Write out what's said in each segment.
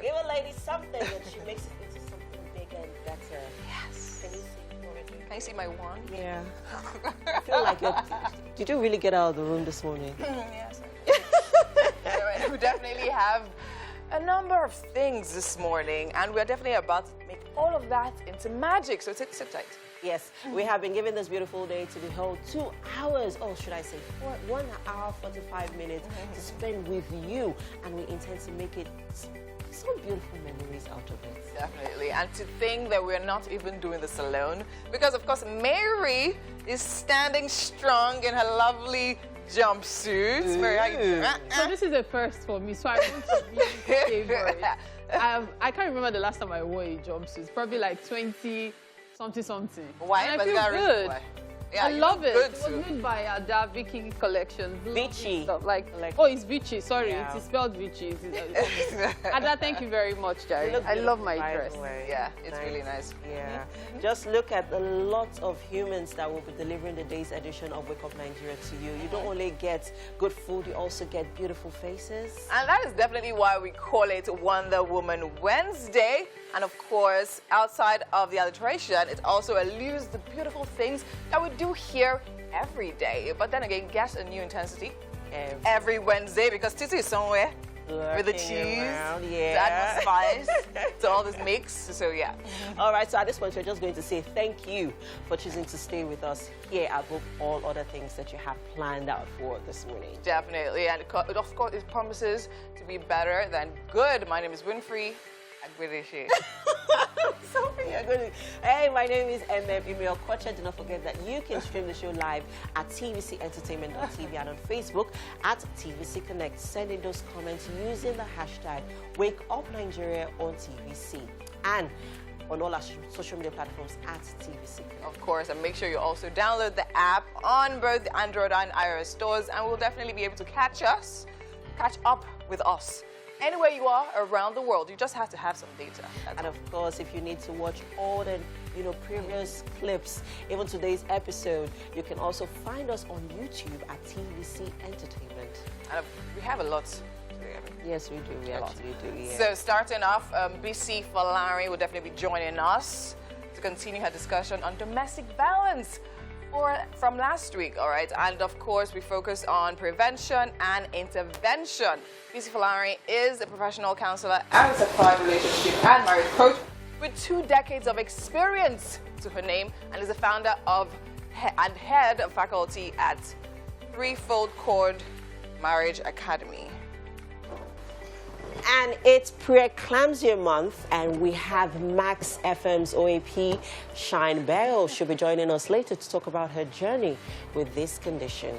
Give a lady something and she makes it into something bigger and better. Yes. Can you see what we're doing? Can you see my wand? Yeah. I feel like did you really get out of the room this morning? Yes. We definitely have a number of things this morning, and we're definitely about to make all of that into magic. So sit tight. Yes, we have been given this beautiful day to behold 2 hours, or should I say 1 hour, 45 minutes to spend with you. And we intend to make it some beautiful memories out of it. Definitely. And to think that we're not even doing this alone, because of course Mary is standing strong in her lovely jumpsuit. Mary, how you doing? So this is a first for me, so I want to be favored. I can't remember the last time I wore a jumpsuit. Probably like 20 something. Why? And But I you feel got a reason good. why. Yeah, I love it. Good It too. was made by Ada Vicky Collection. Vichy. Stuff. Oh, it's Vichy. Sorry, Yeah. it is spelled Vichy. Ada, thank you very much, Jerry. You look I love beautiful, my by the dress. way. Yeah, it's really nice. Yeah. Just look at the lot of humans that will be delivering the day's edition of Wake Up Nigeria to you. You don't only get good food, you also get beautiful faces. And that is definitely why we call it Wonder Woman Wednesday. And of course, outside of the alliteration, it also alludes the beautiful things that we do here every day. But then again, get a new intensity every Wednesday, because Titi is somewhere with the cheese Around, to add more spice to all this mix. So yeah. All right, so at this point, we're just going to say thank you for choosing to stay with us here above all other things that you have planned out for this morning. Definitely. And of course, it promises to be better than good. My name is Winfrey. Hey, my name is Emil Kocha. Do not forget that you can stream the show live at tvcentertainment.tv and on Facebook at TVC Connect. Send in those comments using the hashtag WakeUpNigeria on TVC and on all our social media platforms at TVC Connect. Of course, and make sure you also download the app on both the Android and iOS stores, and we'll definitely be able to catch up with us. Anywhere you are around the world, you just have to have some data. And of course, if you need to watch all the previous clips, even today's episode, you can also find us on YouTube at TVC Entertainment. And we have a lot. Yes, we do. We actually do. Yeah. So starting off, BC Falari will definitely be joining us to continue her discussion on domestic violence from last week, all right? And of course, we focus on prevention and intervention. BC Falari is a professional counselor and certified relationship and marriage coach with 2 decades of experience to her name, and is the founder and head of faculty at Threefold Chord Marriage Academy. And it's Preeclampsia month, and we have Max FM's OAP, Shine Bell. She'll be joining us later to talk about her journey with this condition.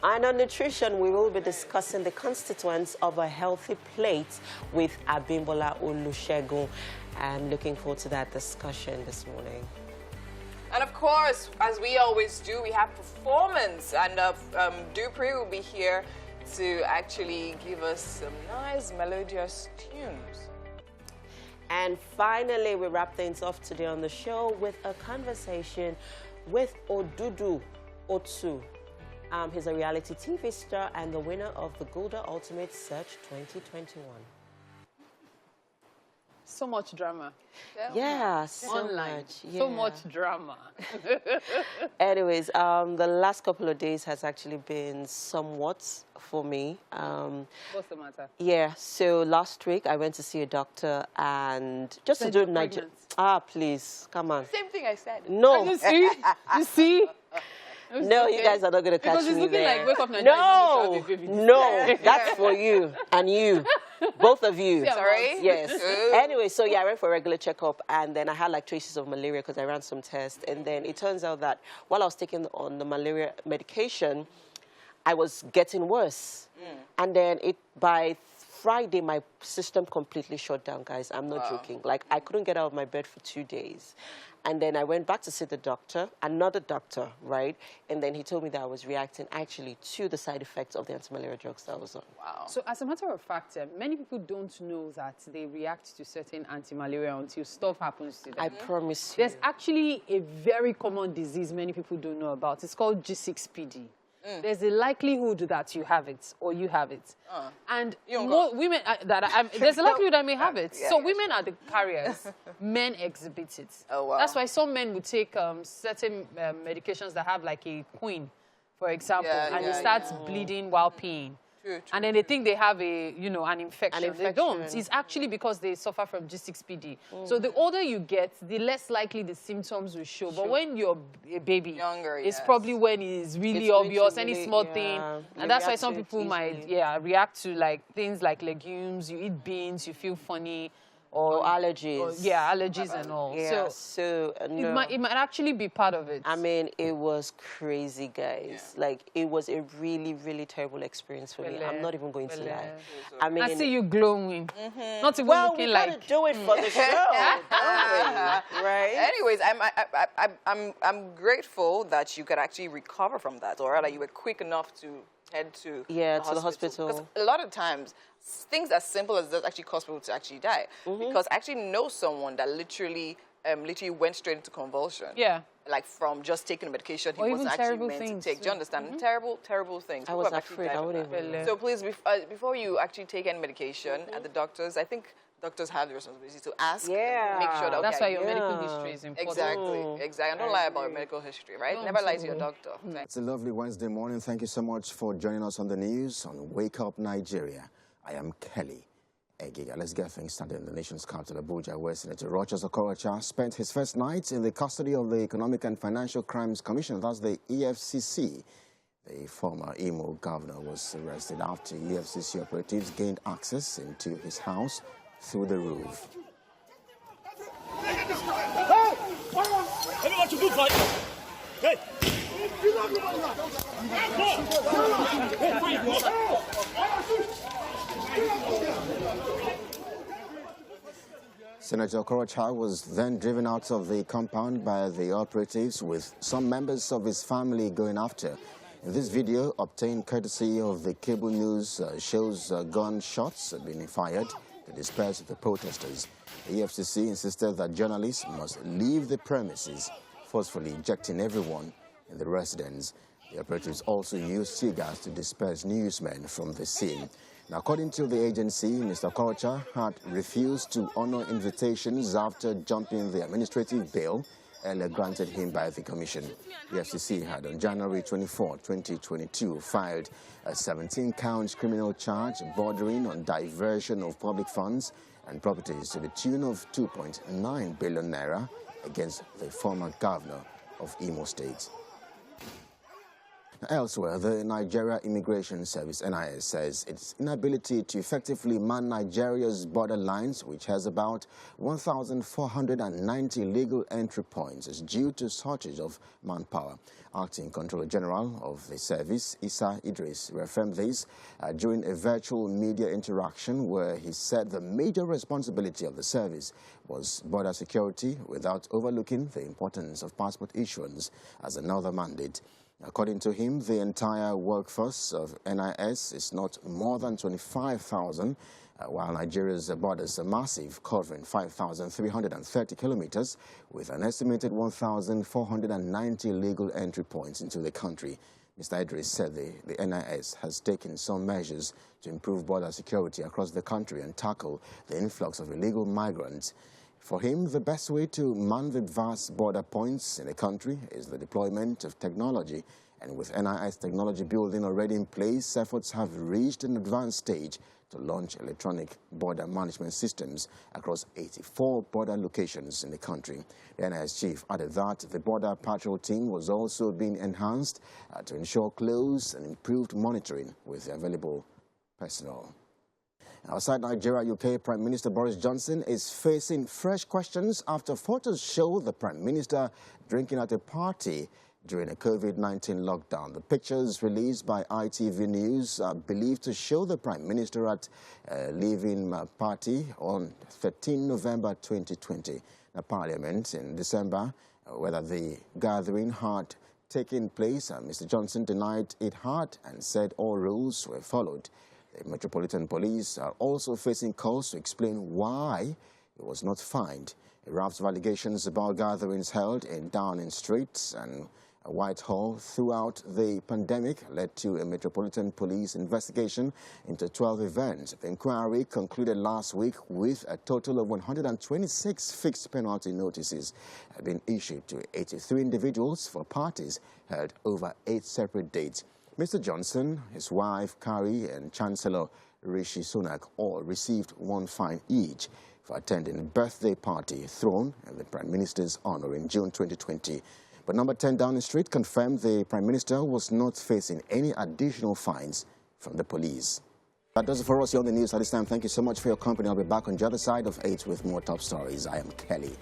And on nutrition, we will be discussing the constituents of a healthy plate with Abimbola Olusegun. I'm looking forward to that discussion this morning. And of course, as we always do, we have performance, and Dupree will be here to actually give us some nice melodious tunes. And finally, we wrap things off today on the show with a conversation with Odudu Otu. He's a reality TV star and the winner of the Golda Ultimate Search 2021. So much drama. Yeah, so Online. much. Yeah. So much drama. Anyways, the last couple of days has actually been somewhat for me. What's the matter? Yeah, so last week I went to see a doctor and just to do Nigeria. Please, come on. Same thing I said. No. You see? You see? No, you guys are not going to catch because it's me looking there. like Wake Up Nigeria. No, that's for you and you. Both of you. Sorry? Yes. Anyway, so yeah, I went for a regular checkup, and then I had like traces of malaria because I ran some tests. And then it turns out that while I was taking on the malaria medication, I was getting worse. And then by Friday, my system completely shut down, guys. I'm not joking. Like, I couldn't get out of my bed for 2 days. And then I went back to see the doctor, another doctor, right? And then he told me that I was reacting actually to the side effects of the anti-malaria drugs that I was on. Wow. So as a matter of fact, many people don't know that they react to certain anti-malaria until stuff happens to them. I promise you. There's actually a very common disease many people don't know about. It's called G6PD. there's a likelihood that you have it or you have it. And You more women, there's a likelihood I may have it. Yeah, so yeah, women are the carriers. Men exhibit it. Oh, wow. That's why some men would take certain medications that have like a queen, for example, and it starts bleeding while peeing. True, And then they think they have an infection. They don't. infection. It's actually because they suffer from G6PD. So the older you get, the less likely the symptoms will show. But when you're a baby, Younger, it's yes. probably when it's really It's going to obvious, any really- small yeah, thing. you And that's why react some to it people might easily. react to like things like legumes, you eat beans, you feel funny. Or allergies. Allergies and all. Yeah, So no. it might actually be part of it. I mean, it was crazy, guys. Like, it was a really, really terrible experience for me. I'm not even going to lie. I mean, I see you glowing. Not even well, looking we like... gotta do it for the show, don't we? Right? Anyways, I'm grateful that you could actually recover from that, or rather, you were quick enough to head to the hospital. Because a lot of times, things as simple as that actually cause people to actually die. Because I actually know someone that literally went straight into convulsion. Yeah. Like from just taking the medication he Or was even actually terrible meant things to take. Do you understand? Terrible, terrible things. I People was have actually afraid. died I from wouldn't that. even. So please, before you actually take any medication at the doctors, I think doctors have the responsibility to ask, and make sure that, okay, That's why your Yeah. medical history is important. Exactly. And don't lie about your medical history, right? Never lie to your doctor. It's a lovely Wednesday morning. Thank you so much for joining us on the news on Wake Up Nigeria. I am Kelly Egiga. Let's get things started in the nation's capital, Abuja, where Senator Rochas Okorocha spent his first night in the custody of the Economic and Financial Crimes Commission, that's the EFCC. The former Imo governor was arrested after EFCC operatives gained access into his house through the roof. Everyone to move right. Hey. Senator Okorocha was then driven out of the compound by the operatives, with some members of his family going after. This video, obtained courtesy of the cable news, shows gunshots being fired to disperse the protesters. The EFCC insisted that journalists must leave the premises, forcefully ejecting everyone in the residence. The operatives also used tear gas to disperse newsmen from the scene. Now, according to the agency, Mr. Okorocha had refused to honor invitations after jumping the administrative bail earlier granted him by the Commission. The FCC had on January 24, 2022, filed a 17-count criminal charge bordering on diversion of public funds and properties to the tune of 2.9 billion naira against the former governor of Imo State. Elsewhere, the Nigeria Immigration Service, NIS, says its inability to effectively man Nigeria's border lines, which has about 1,490 legal entry points, is due to shortage of manpower. Acting Controller General of the service, Issa Idris, reaffirmed this during a virtual media interaction where he said the major responsibility of the service was border security, without overlooking the importance of passport issuance as another mandate. According to him, the entire workforce of NIS is not more than 25,000, while Nigeria's borders are massive, covering 5,330 kilometers, with an estimated 1,490 legal entry points into the country. Mr. Idris said the NIS has taken some measures to improve border security across the country and tackle the influx of illegal migrants. For him, the best way to man the vast border points in the country is the deployment of technology. And with NIS technology building already in place, efforts have reached an advanced stage to launch electronic border management systems across 84 border locations in the country. The NIS chief added that the border patrol team was also being enhanced to ensure close and improved monitoring with the available personnel. Outside Nigeria, UK Prime Minister Boris Johnson is facing fresh questions after photos show the Prime Minister drinking at a party during a COVID-19 lockdown. The pictures released by ITV News are believed to show the Prime Minister at a leave-in party on 13 November 2020. The Parliament in December, whether the gathering had taken place, Mr. Johnson denied it had and said all rules were followed. The Metropolitan Police are also facing calls to explain why it was not fined. A raft of allegations about gatherings held in Downing Street and Whitehall throughout the pandemic led to a Metropolitan Police investigation into 12 events. The inquiry concluded last week with a total of 126 fixed penalty notices being issued to 83 individuals for parties held over 8 separate dates. Mr. Johnson, his wife Carrie, and Chancellor Rishi Sunak all received 1 fine each for attending a birthday party thrown in the Prime Minister's honor in June 2020. But number 10 Downing Street confirmed the Prime Minister was not facing any additional fines from the police. That does it for us here on the news at this time. Thank you so much for your company. I'll be back on the other side of 8 with more top stories. I am Kelly.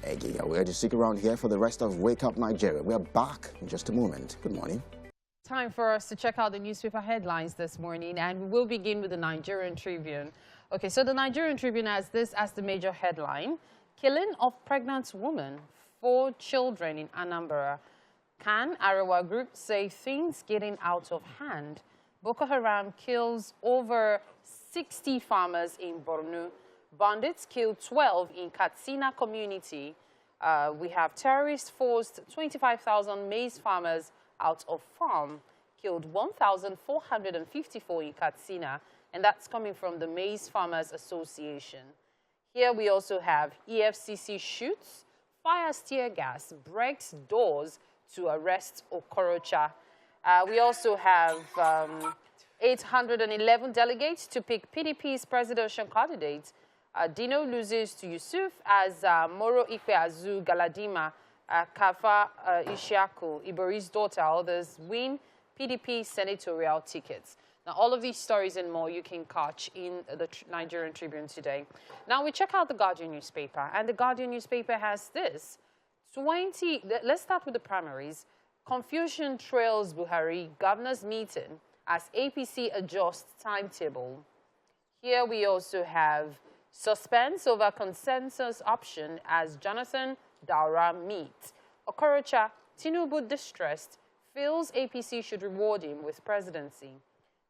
We urge you to stick around here for the rest of Wake Up Nigeria. We are back in just a moment. Good morning. Time for us to check out the newspaper headlines this morning, and we will begin with the Nigerian Tribune. Okay, so the Nigerian Tribune has this as the major headline: Killing of Pregnant Woman, 4 children in Anambra. Can Arewa Group say things getting out of hand? Boko Haram kills over 60 farmers in Borno. Bandits kill 12 in Katsina community. We have terrorists forced 25,000 maize farmers out of farm. Killed 1,454 in Katsina, and that's coming from the Maize Farmers Association. Here we also have EFCC shoots, fires tear gas, breaks doors to arrest Okorocha. We also have 811 delegates to pick PDP's presidential candidate. Dino loses to Yusuf as Moro Ikpeazu Galadima, Kafa Ishaku, Ibori's daughter, others win PDP senatorial tickets. Now, all of these stories and more you can catch in the Nigerian Tribune today. Now, we check out the Guardian newspaper, and the Guardian newspaper has this. Let's start with the primaries. Confusion trails Buhari governor's meeting as APC adjusts timetable. Here we also have suspense over consensus option as Jonathan Daura meet. Okorocha, Tinubu distressed, feels APC should reward him with presidency.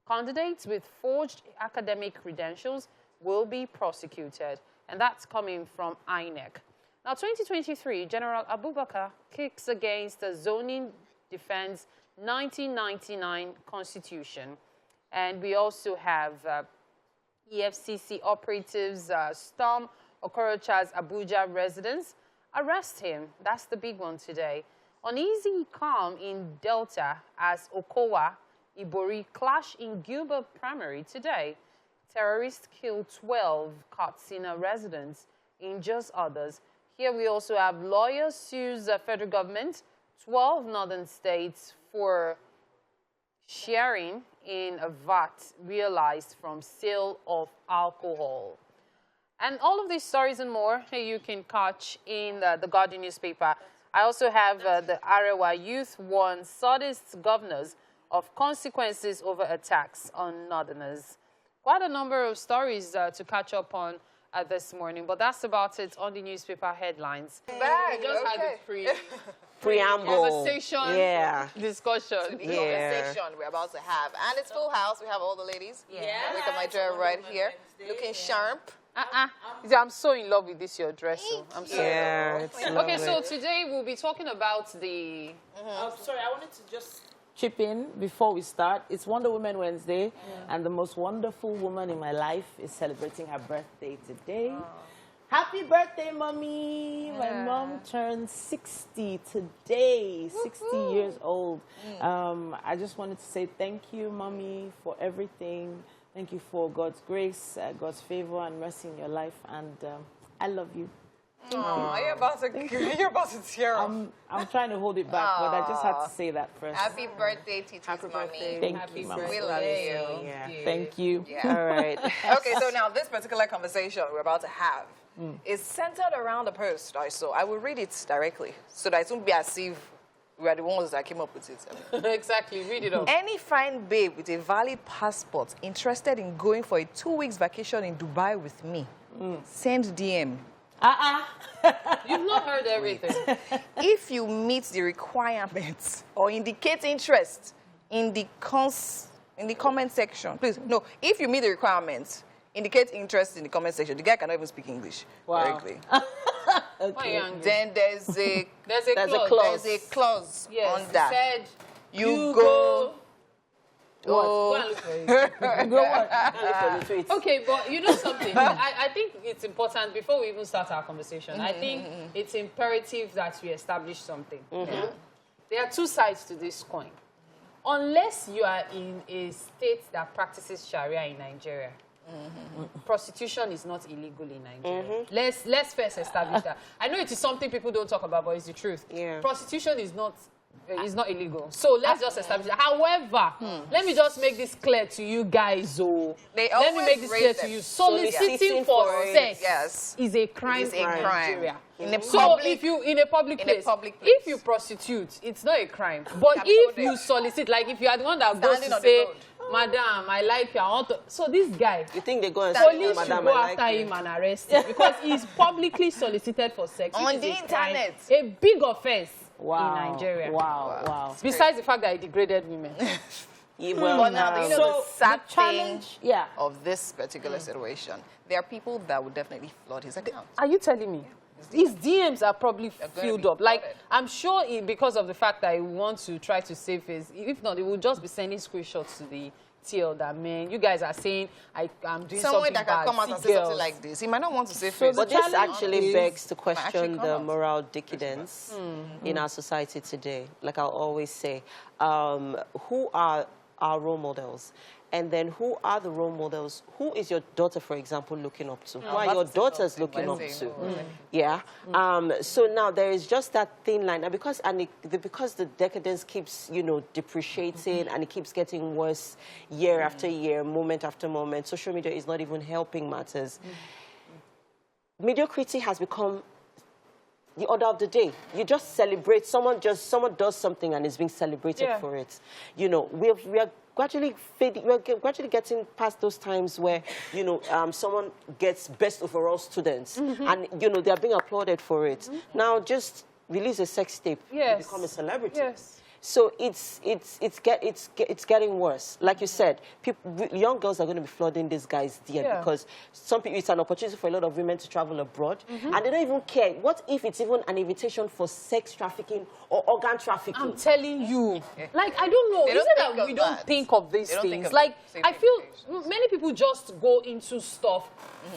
Candidates with forged academic credentials will be prosecuted, and that's coming from INEC. Now, 2023, General Abubakar kicks against the zoning defense 1999 constitution. And we also have EFCC operatives storm Okorocha's Abuja residence, arrest him. That's the big one today. Uneasy calm in Delta as Okowa, Ibori clash in Gilbert primary today. Terrorists kill 12 Katsina residents, injures others. Here we also have lawyers sues the federal government, 12 northern states for sharing in a VAT realized from sale of alcohol. And all of these stories and more you can catch in the Guardian newspaper. I also have the Arewa youth warn Southeast governors of consequences over attacks on northerners. Quite a number of stories to catch up on this morning, but that's about it on the newspaper headlines. Back, We just had a Preamble. conversation, discussion. Conversation we're about to have. And it's full house. We have all the ladies. Yeah. Wake Up Nigeria right here. Looking sharp. I'm so in love with this, your dress. I'm so Okay, so today we'll be talking about the... Sorry, I wanted to just chip in before we start. It's Wonder Woman Wednesday, and the most wonderful woman in my life is celebrating her birthday today. Happy birthday, Mommy! My mom turned 60 today, 60 years old. I just wanted to say thank you, Mommy, for everything. Thank you for God's grace, God's favor and mercy in your life, and I love you. Oh, you're about to tear up. I'm trying to hold it back, but I just had to say that first. Happy birthday, Titi's mommy. Thank you, Mama. We love you. Thank you. Yeah. All right. Okay, so now this particular conversation we're about to have is centered around a post I saw. I will read it directly so that it won't be as if we are the ones that came up with it. Exactly, read it up. Any fine babe with a valid passport interested in going for a 2 weeks vacation in Dubai with me, send DM. You've not heard everything. If you meet the requirements or indicate interest in the comment section, please, no, if you meet the requirements, indicate interest in the comment section. The guy cannot even speak English correctly. Okay. Then there's a There's a clause. clause. There's a clause Yes, on that. said You go. Go and look for it. Go what? Okay, but you know something? I think it's important, before we even start our conversation, I think it's imperative that we establish something. Yeah? There are two sides to this coin. Unless you are in a state that practices Sharia in Nigeria, prostitution is not illegal in Nigeria. Let's first establish that. I know it is something people don't talk about, but it's the truth. Yeah. Prostitution is not illegal. So let's just establish that. However, let me just make this clear to you guys. Let me always make this raise clear them. to you. Soliciting for sex is a crime in Nigeria. So if you in a public place, if you prostitute, it's not a crime. But if you solicit, like if you are the one that goes to say, Madam, I like you, I want to. So this guy, You think they go and police should Madam, go I like after you. him and arrest him because he's publicly solicited for sex. On which is the a crime, internet. a big offense Wow. in Nigeria. Wow. Besides the fact that he degraded women. Yeah, But now, you know, So the sad the thing challenge, yeah. of this particular situation, there are people that would definitely flood his account. Are you telling me? His DMs are probably gonna filled be up. Like, flooded. I'm sure because of the fact that he wants to try to save his, if not, he will just be sending screenshots to the TL that, man, you guys are saying I'm doing Someone something that bad. can come out and See say girls. something like this, he might not want to say So face. But the this challenge actually is- begs to actually question come the out. moral decadence in our society today. Like I'll always say, who are our role models? And then who are the role models? Who is your daughter, for example, looking up to? Who are your daughters looking up to? Yeah. So now there is just that thin line. And because the decadence keeps, depreciating and it keeps getting worse year after year, moment after moment, social media is not even helping matters. Mediocrity has become the order of the day. You just celebrate. Someone does something and is being celebrated for it. We are gradually gradually getting past those times where someone gets best overall students and they are being applauded for it. Now just release a sex tape, you become a celebrity. Yes. So it's getting worse. Like you said, young girls are going to be flooding these guys' DM because it's an opportunity for a lot of women to travel abroad, and they don't even care. What if it's even an invitation for sex trafficking or organ trafficking? I'm telling you. Like, I don't know. They Is don't it think that of we don't that. think of these They don't think things? of Like, safety I feel implications. many people just go into stuff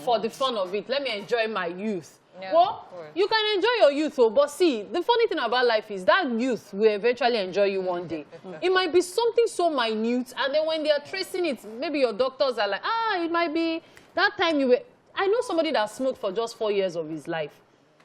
for the fun of it. Let me enjoy my youth. Yeah, Well, of course. you can enjoy your youth, but see, the funny thing about life is that youth will eventually enjoy you one day. It might be something so minute, and then when they are tracing it, maybe your doctors are like, it might be that time you were... I know somebody that smoked for just 4 years of his life.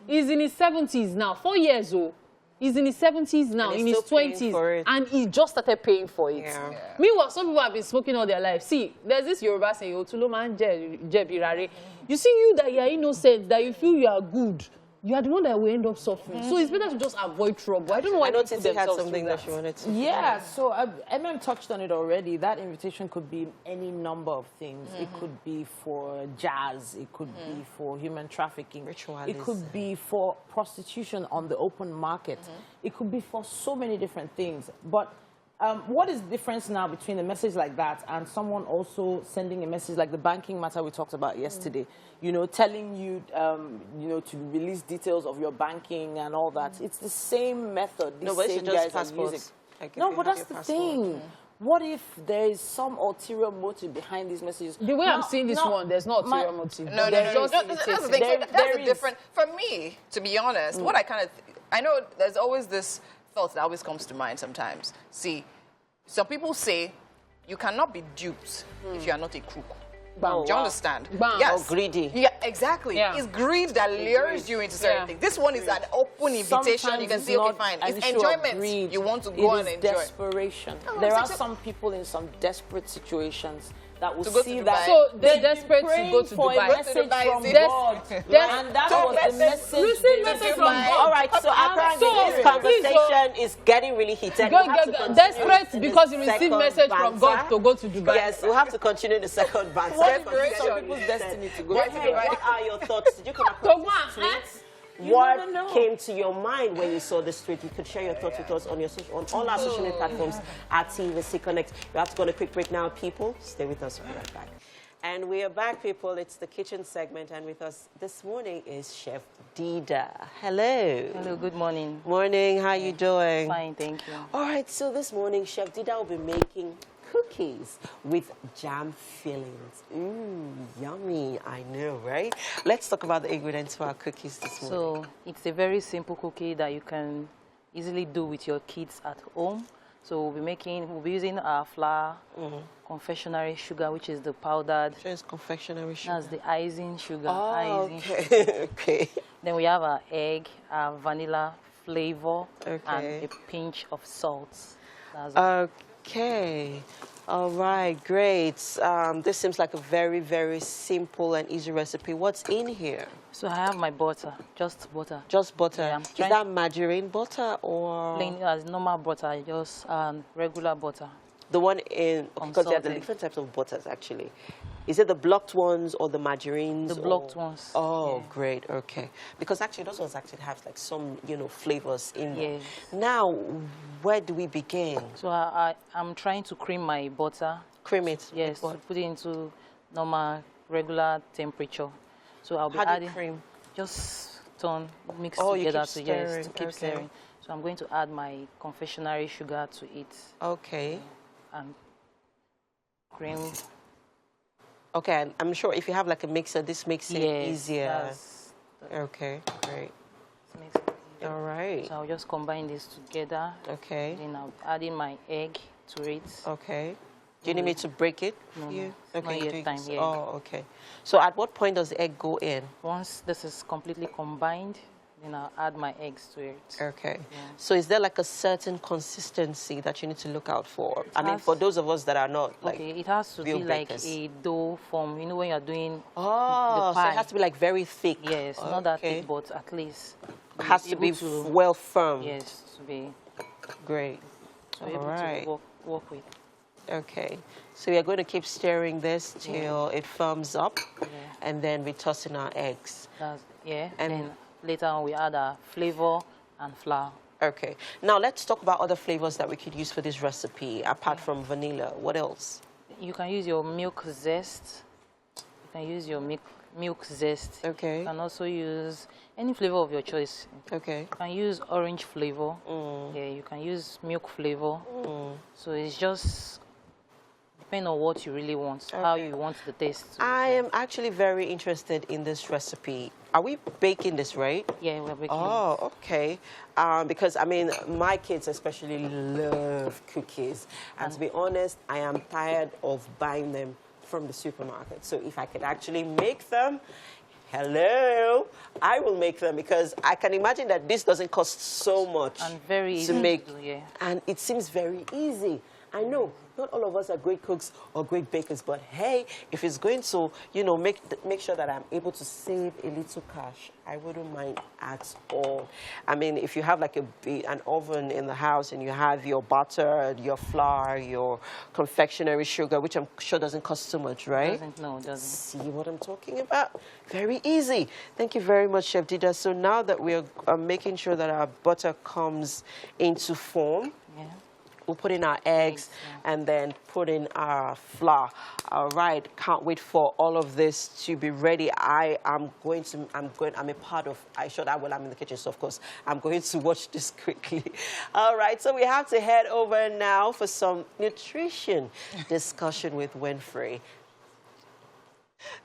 He's in his 70s now, 4 years old. He's in his 70s now, And in he's his still paying 20s, for it. and he just started paying for it. Yeah. Meanwhile, some people have been smoking all their life. See, there's this Yoruba saying, "Otulo man jebirare." You see, you that you are innocent, that you feel you are good, you are the one that will end up suffering. So it's better to just avoid trouble. I don't know why I people noticed he had themselves something do that she wanted to. Yeah, so MM touched on it already. That invitation could be any number of things. It could be for jazz. It could be for human trafficking. It could be for prostitution on the open market. It could be for so many different things. But what is the difference now between a message like that and someone also sending a message like the banking matter we talked about yesterday? Telling you, to release details of your banking and all that. It's the same method. No, but it's just passports. No, but that's the thing. What if there is some ulterior motive behind these messages? The way I'm seeing this one, there's no ulterior motive. No, There's just that's the thing. There- That's there the is. different. For me, to be honest, what I know there's always this thought that always comes to mind sometimes. See, some people say you cannot be duped if you are not a crook. Bam. Do you understand? Bam. Yes. Or greedy. Yeah, exactly. Yeah. It's greed that lures you into certain things. This one is an open invitation. Sometimes You can it's say, okay, not fine. an It's issue of enjoyment. greed. You want to go It and is enjoy. desperation. Oh, There are such a- some people in some desperate situations that will To go to see Dubai. that. So they're they've been desperate to praying go to for Dubai. a message Dubai, from is it? God. And that So was the message. receive they message received. from God. All right, so apparently so this please, conversation is getting really heated. We have to continue Desperate the because you received second message from God banter. to go to Dubai. Yes, we'll have to continue the second banter. What is Desperation. some people's destiny to go What, to Dubai? what are your thoughts? Did you come So across what, this tweet? You never know. What came to your mind when you saw this tweet? You could share your thoughts with us on all our social media platforms at TVC Connect. We have to go on a quick break now, people. Stay with us. We'll be right back. And we are back, people. It's the kitchen segment, and with us this morning is Chef Dida. Hello. Hello, good morning. Morning, how you doing? Fine, thank you. All right, so this morning, Chef Dida will be making cookies with jam fillings. Yummy, I know, right? Let's talk about the ingredients for our cookies this morning. So, it's a very simple cookie that you can easily do with your kids at home. So we'll be using our flour, confectionery sugar, which is the powdered. Just confectionery sugar. That's the icing sugar. Oh, icing okay. sugar. Okay. Then we have our egg, our vanilla flavor, Okay. and a pinch of salt. That's Okay. All right, great. This seems like a very, very simple and easy recipe. What's in here? So I have my butter, just butter. Just butter. Yeah, Is that margarine butter or? Plain as normal butter, just regular butter. The one in, because there are the Unsalted. different types of butters actually. Is it the blocked ones or the margarines? The blocked ones. Oh, Yeah. great. Okay. Because actually those ones actually have like some, flavors in them. Yes. Now, where do we begin? So I'm trying to cream my butter. Cream it. Yes, with to what? put it into normal, regular temperature. So I'll be How do adding you cream? just mix Oh, you together keep to stirring, to keep okay. stirring. So I'm going to add my confectionery sugar to it Okay. and cream. Okay, and I'm sure if you have like a mixer, this makes it Yes, easier. that's- Okay, great. makes it easier. All right. So I'll just combine this together. Okay. Then I'll be adding my egg to it. Okay. Do you need me to break it? No, for no, you? it's not Okay. yet do you- time, yeah. Oh, okay. So at what point does the egg go in? Once this is completely combined, then I'll add my eggs to it. Okay. Yeah. So is there like a certain consistency that you need to look out for? I mean, has- for those of us that are not like Okay, it has to be real like bakers. a dough form. You know when you're doing Oh, the so pie. it has to be like very thick. Yes, not that Okay. thick, but at least It has to able be well firm. Yes, to be Great. able Alright. to work with. Okay. So we are going to keep stirring this till it firms up, Yeah. and then we toss in our eggs. And And- then later on we add our flavor and flour. Okay. Now let's talk about other flavors that we could use for this recipe apart from vanilla. What else? You can use your milk zest. You can use your milk zest. Okay. You can also use any flavor of your choice. Okay. You can use orange flavor. Yeah, you can use milk flavor. So it's just depending on what you really want, how you want the taste. I am actually very interested in this recipe. Are we baking this, right? Yeah, we're baking. Oh, okay. Because, I mean, my kids especially love cookies. And to be honest, I am tired of buying them from the supermarket. So if I could actually make them, hello, I will make them because I can imagine that this doesn't cost so much And very easy to make. to do, yeah. And it seems very easy. I know not all of us are great cooks or great bakers, but hey, if it's going to, make sure that I'm able to save a little cash, I wouldn't mind at all. I mean, if you have like an oven in the house and you have your butter, your flour, your confectionery sugar, which I'm sure doesn't cost too much, right? It doesn't. See what I'm talking about? Very easy. Thank you very much, Chef Dida. So now that we're making sure that our butter comes into form, Yeah. we'll put in our eggs and then put in our flour. All right, can't wait for all of this to be ready. I'm a part of, I'm in the kitchen, so of course, I'm going to watch this quickly. All right, so we have to head over now for some nutrition discussion with Winfrey.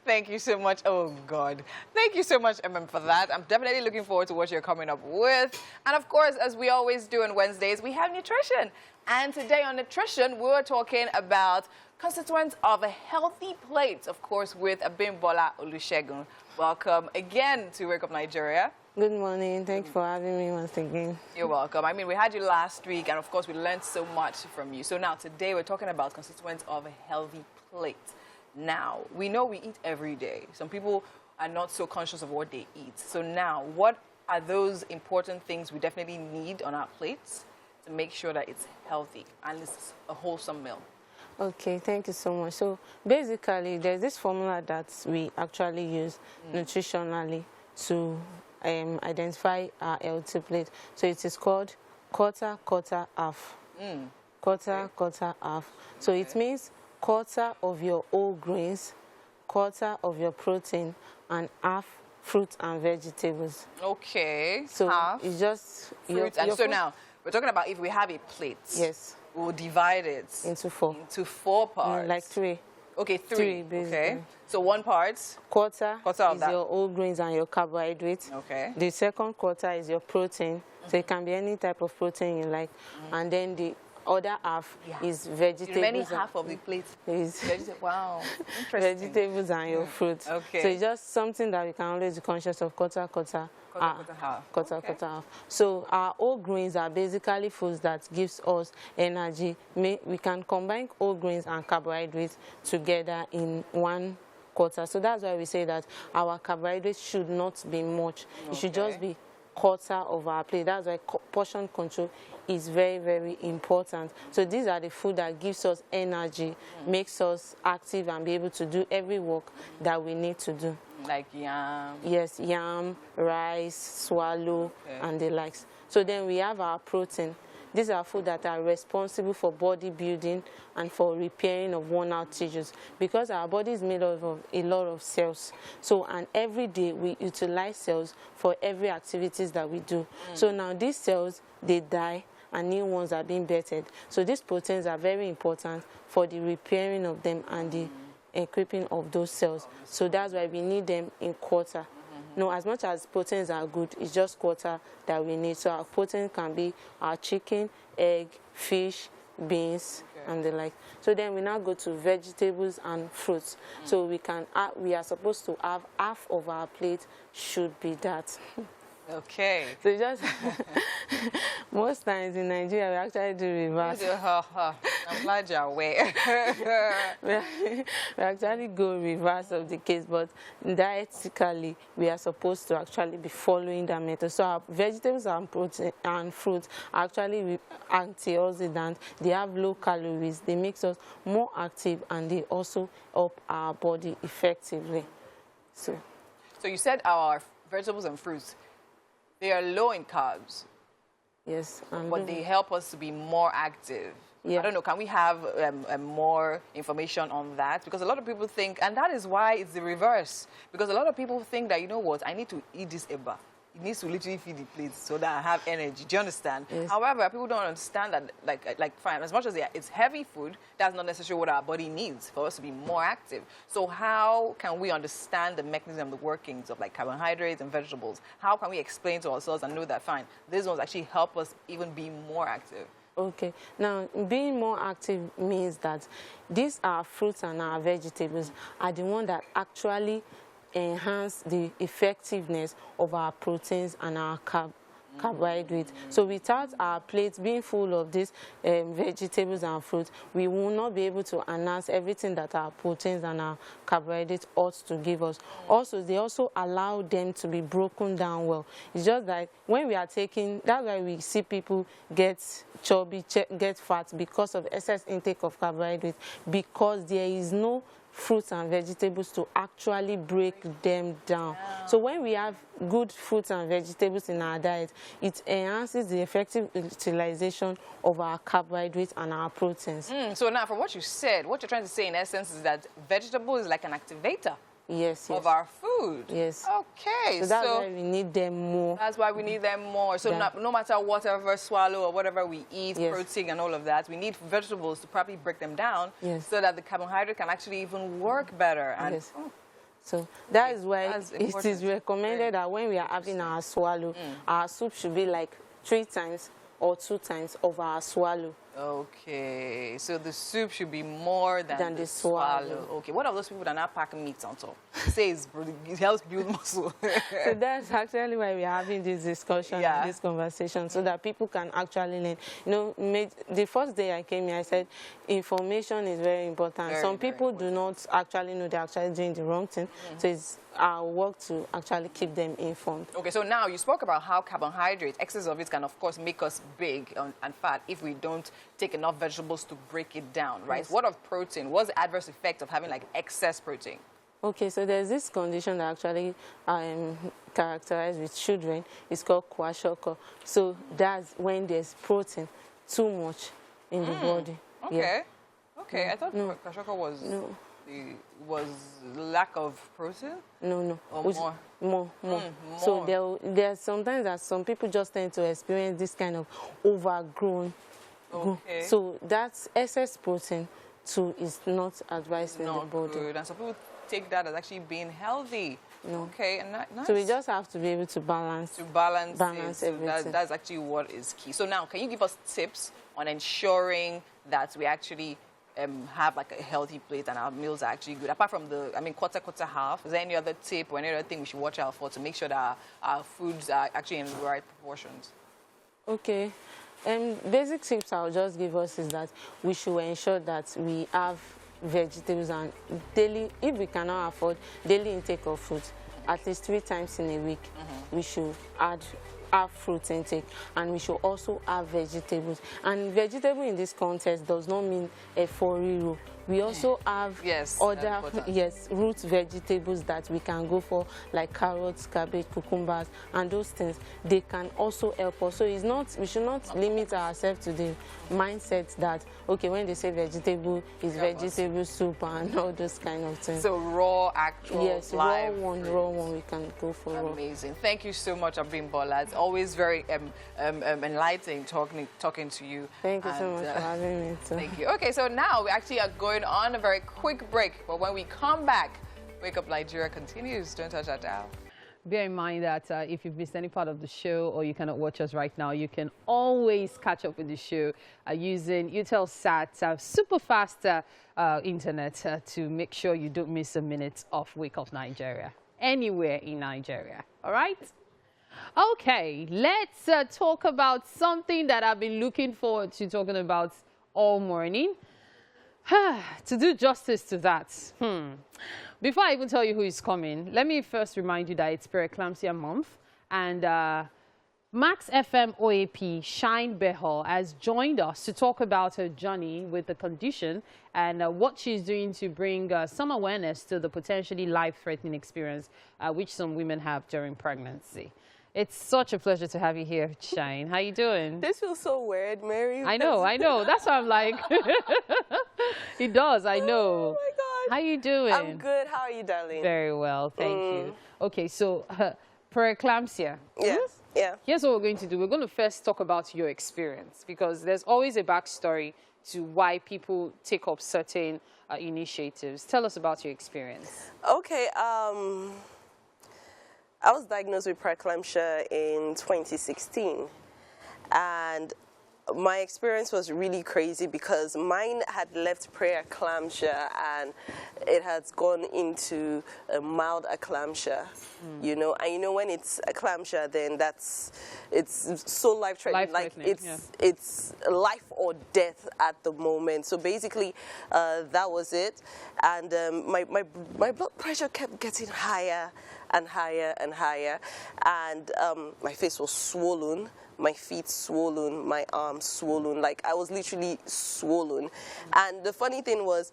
Thank you so much. Oh, God. Thank you so much, for that. I'm definitely looking forward to what you're coming up with. And, of course, as we always do on Wednesdays, we have nutrition. And today on nutrition, we're talking about constituents of a healthy plate, of course, with Abimbola Olusegun. Welcome again to Wake Up Nigeria. Good morning. Thanks for having me once again. You're welcome. I mean, we had you last week, and, of course, we learned so much from you. So now, today, we're talking about constituents of a healthy plate. Now, we know we eat every day. Some people are not so conscious of what they eat. So now, what are those important things we definitely need on our plates to make sure that it's healthy and it's a wholesome meal? Okay, thank you so much. So basically, there's this formula that we actually use nutritionally to identify our healthy plate. So it is called quarter, quarter, half. Quarter, quarter, half. So it means quarter of your whole grains, quarter of your protein and half fruits and vegetables. Okay. So half it's just fruits. And so now, we're talking about if we have a plate. Yes. We'll divide it Into 4. into 4 parts. Like 3. Okay, 3. basically. Okay. So 1 part. Quarter of is that. your whole grains and your carbohydrates. Okay. The second quarter is your protein. So it can be any type of protein you like. And then the other half is vegetables. The remaining half of the plate is wow, interesting. vegetables and your fruits. Okay. So it's just something that we can always be conscious of, quarter, half. Quarter, half. So our whole grains are basically foods that gives us energy. We can combine whole grains and carbohydrates together in 1 quarter. So that's why we say that our carbohydrates should not be much. It should just be quarter of our plate. That's why portion control is very, very important. So these are the food that gives us energy, makes us active and be able to do every work that we need to do. Like yam. Yes, yam, rice, swallow, and the likes. So then we have our protein. These are food that are responsible for body building and for repairing of worn-out tissues, because our body is made up of a lot of cells. So, and every day we utilize cells for every activities that we do. So now these cells, they die and new ones are being birthed. So these proteins are very important for the repairing of them and the equipping of those cells. So that's why we need them in quarter. No, as much as proteins are good, it's just quarter that we need. So our protein can be our chicken, egg, fish, beans, and the like. So then we now go to vegetables and fruits. So we are supposed to have half of our plate should be that. Okay. So just most times in Nigeria we actually do reverse. I'm glad you're aware. we actually go reverse of the case, but dietically we are supposed to actually be following that method. So our vegetables and protein and fruits are actually antioxidant. They have low calories. They make us more active and they also help our body effectively. So you said our vegetables and fruits, they are low in carbs. Yes. But they help us to be more active. Yeah. I don't know, can we have more information on that? Because a lot of people think, and that is why it's the reverse. Because a lot of people think that, you know what, I need to eat this eba. It needs to literally feed the plate so that I have energy. Do you understand? Yes. However, people don't understand that, like fine, as much as it's heavy food, that's not necessarily what our body needs for us to be more active. So how can we understand the mechanism, the workings of like carbohydrates and vegetables? How can we explain to ourselves and know that, fine, these ones actually help us even be more active? Okay. Now, being more active means that these are fruits and our vegetables are the ones that actually enhance the effectiveness of our proteins and our carbohydrates. So without our plates being full of these vegetables and fruits, we will not be able to enhance everything that our proteins and our carbohydrates ought to give us. Also, they also allow them to be broken down well. It's just that when we are taking, that's why we see people get chubby, get fat because of excess intake of carbohydrates, because there is no fruits and vegetables to actually break them down. So when we have good fruits and vegetables in our diet, it enhances the effective utilization of our carbohydrates and our proteins. So now, from what you said, what you're trying to say in essence is that vegetable is like an activator. Yes, yes. Of our food. Yes. Okay. So that's why we need them more. That's why we need them more. So no matter whatever swallow or whatever we eat, protein and all of that, we need vegetables to properly break them down so that the carbohydrate can actually even work better. And, so that is why it is recommended that when we are having our swallow, our soup should be like 3 times or 2 times of our swallow. Okay, so the soup should be more than the swallow. Okay, what are those people that are not packing meat on top? It helps build muscle. So that's actually why we're having this discussion, this conversation, so that people can actually learn. You know, the first day I came here, I said information is very important. Some people do not actually know they're actually doing the wrong thing. So it's our work to actually keep them informed. Okay, so now you spoke about how carbohydrates, excess of it can of course make us big and fat if we don't take enough vegetables to break it down, right? Yes. What of protein? What's the adverse effect of having like excess protein? Okay, so there's this condition that actually characterized with children. It's called kwashiorkor. So that's when there's protein too much in the body. Okay. Okay, I thought kwashiorkor was... was lack of protein? No. Or Which- more? More. more. So there's sometimes that some people just tend to experience this kind of overgrown. Okay. So that's excess protein too is not advised in the Not body. good. And some people take that as actually being healthy. No. Okay, and nice. So we just have to be able to balance. balance balance it. So everything. that's actually what is key. So now, can you give us tips on ensuring that we actually have like a healthy plate and our meals are actually good? Apart from the, quarter, half, is there any other tip or any other thing we should watch out for to make sure that our foods are actually in the right proportions? Okay. Basic tips I'll just give us is that we should ensure that we have vegetables and daily, if we cannot afford daily intake of fruit, at least 3 times in a week, we should have fruit intake, and we should also have vegetables. And vegetable in this context does not mean a foriro. We also have other root vegetables that we can go for, like carrots, cabbage, cucumbers, and those things. They can also help us. So it's not, we should not limit ourselves to the mindset that, okay, when they say vegetable, it's vegetable soup and all those kind of things. So raw, actual, raw one we can go for. Amazing. Thank you so much, Abimbola. It's always very enlightening talking to you. Thank you so much for having me too. Thank you. Okay, so now we actually are going on a very quick break, but when we come back, Wake Up Nigeria continues. Don't touch that dial. Bear in mind that if you've missed any part of the show or you cannot watch us right now, you can always catch up with the show using Utelsat super fast internet to make sure you don't miss a minute of Wake Up Nigeria anywhere in Nigeria. All right? Okay, let's talk about something that I've been looking forward to talking about all morning. To do justice to that, before I even tell you who is coming, let me first remind you that it's Preeclampsia Month, and Max FM OAP Shine Behal has joined us to talk about her journey with the condition and what she's doing to bring some awareness to the potentially life-threatening experience which some women have during pregnancy. It's such a pleasure to have you here, Shine. How you doing? This feels so weird, Mary. I know. That's why I'm like, it does, I know. Oh my gosh. How you doing? I'm good. How are you, darling? Very well, thank you. Okay, so preeclampsia. Yes, yeah. Here's what we're going to do. We're going to first talk about your experience, because there's always a backstory to why people take up certain initiatives. Tell us about your experience. Okay, I was diagnosed with preeclampsia in 2016, and my experience was really crazy because mine had left preeclampsia and it has gone into a mild eclampsia, you know. And you know, when it's eclampsia, then it's so life-threatening. Like it's life or death at the moment. So basically, that was it. And my blood pressure kept getting higher and higher and higher, and my face was swollen, my feet swollen, my arms swollen, like I was literally swollen. And the funny thing was,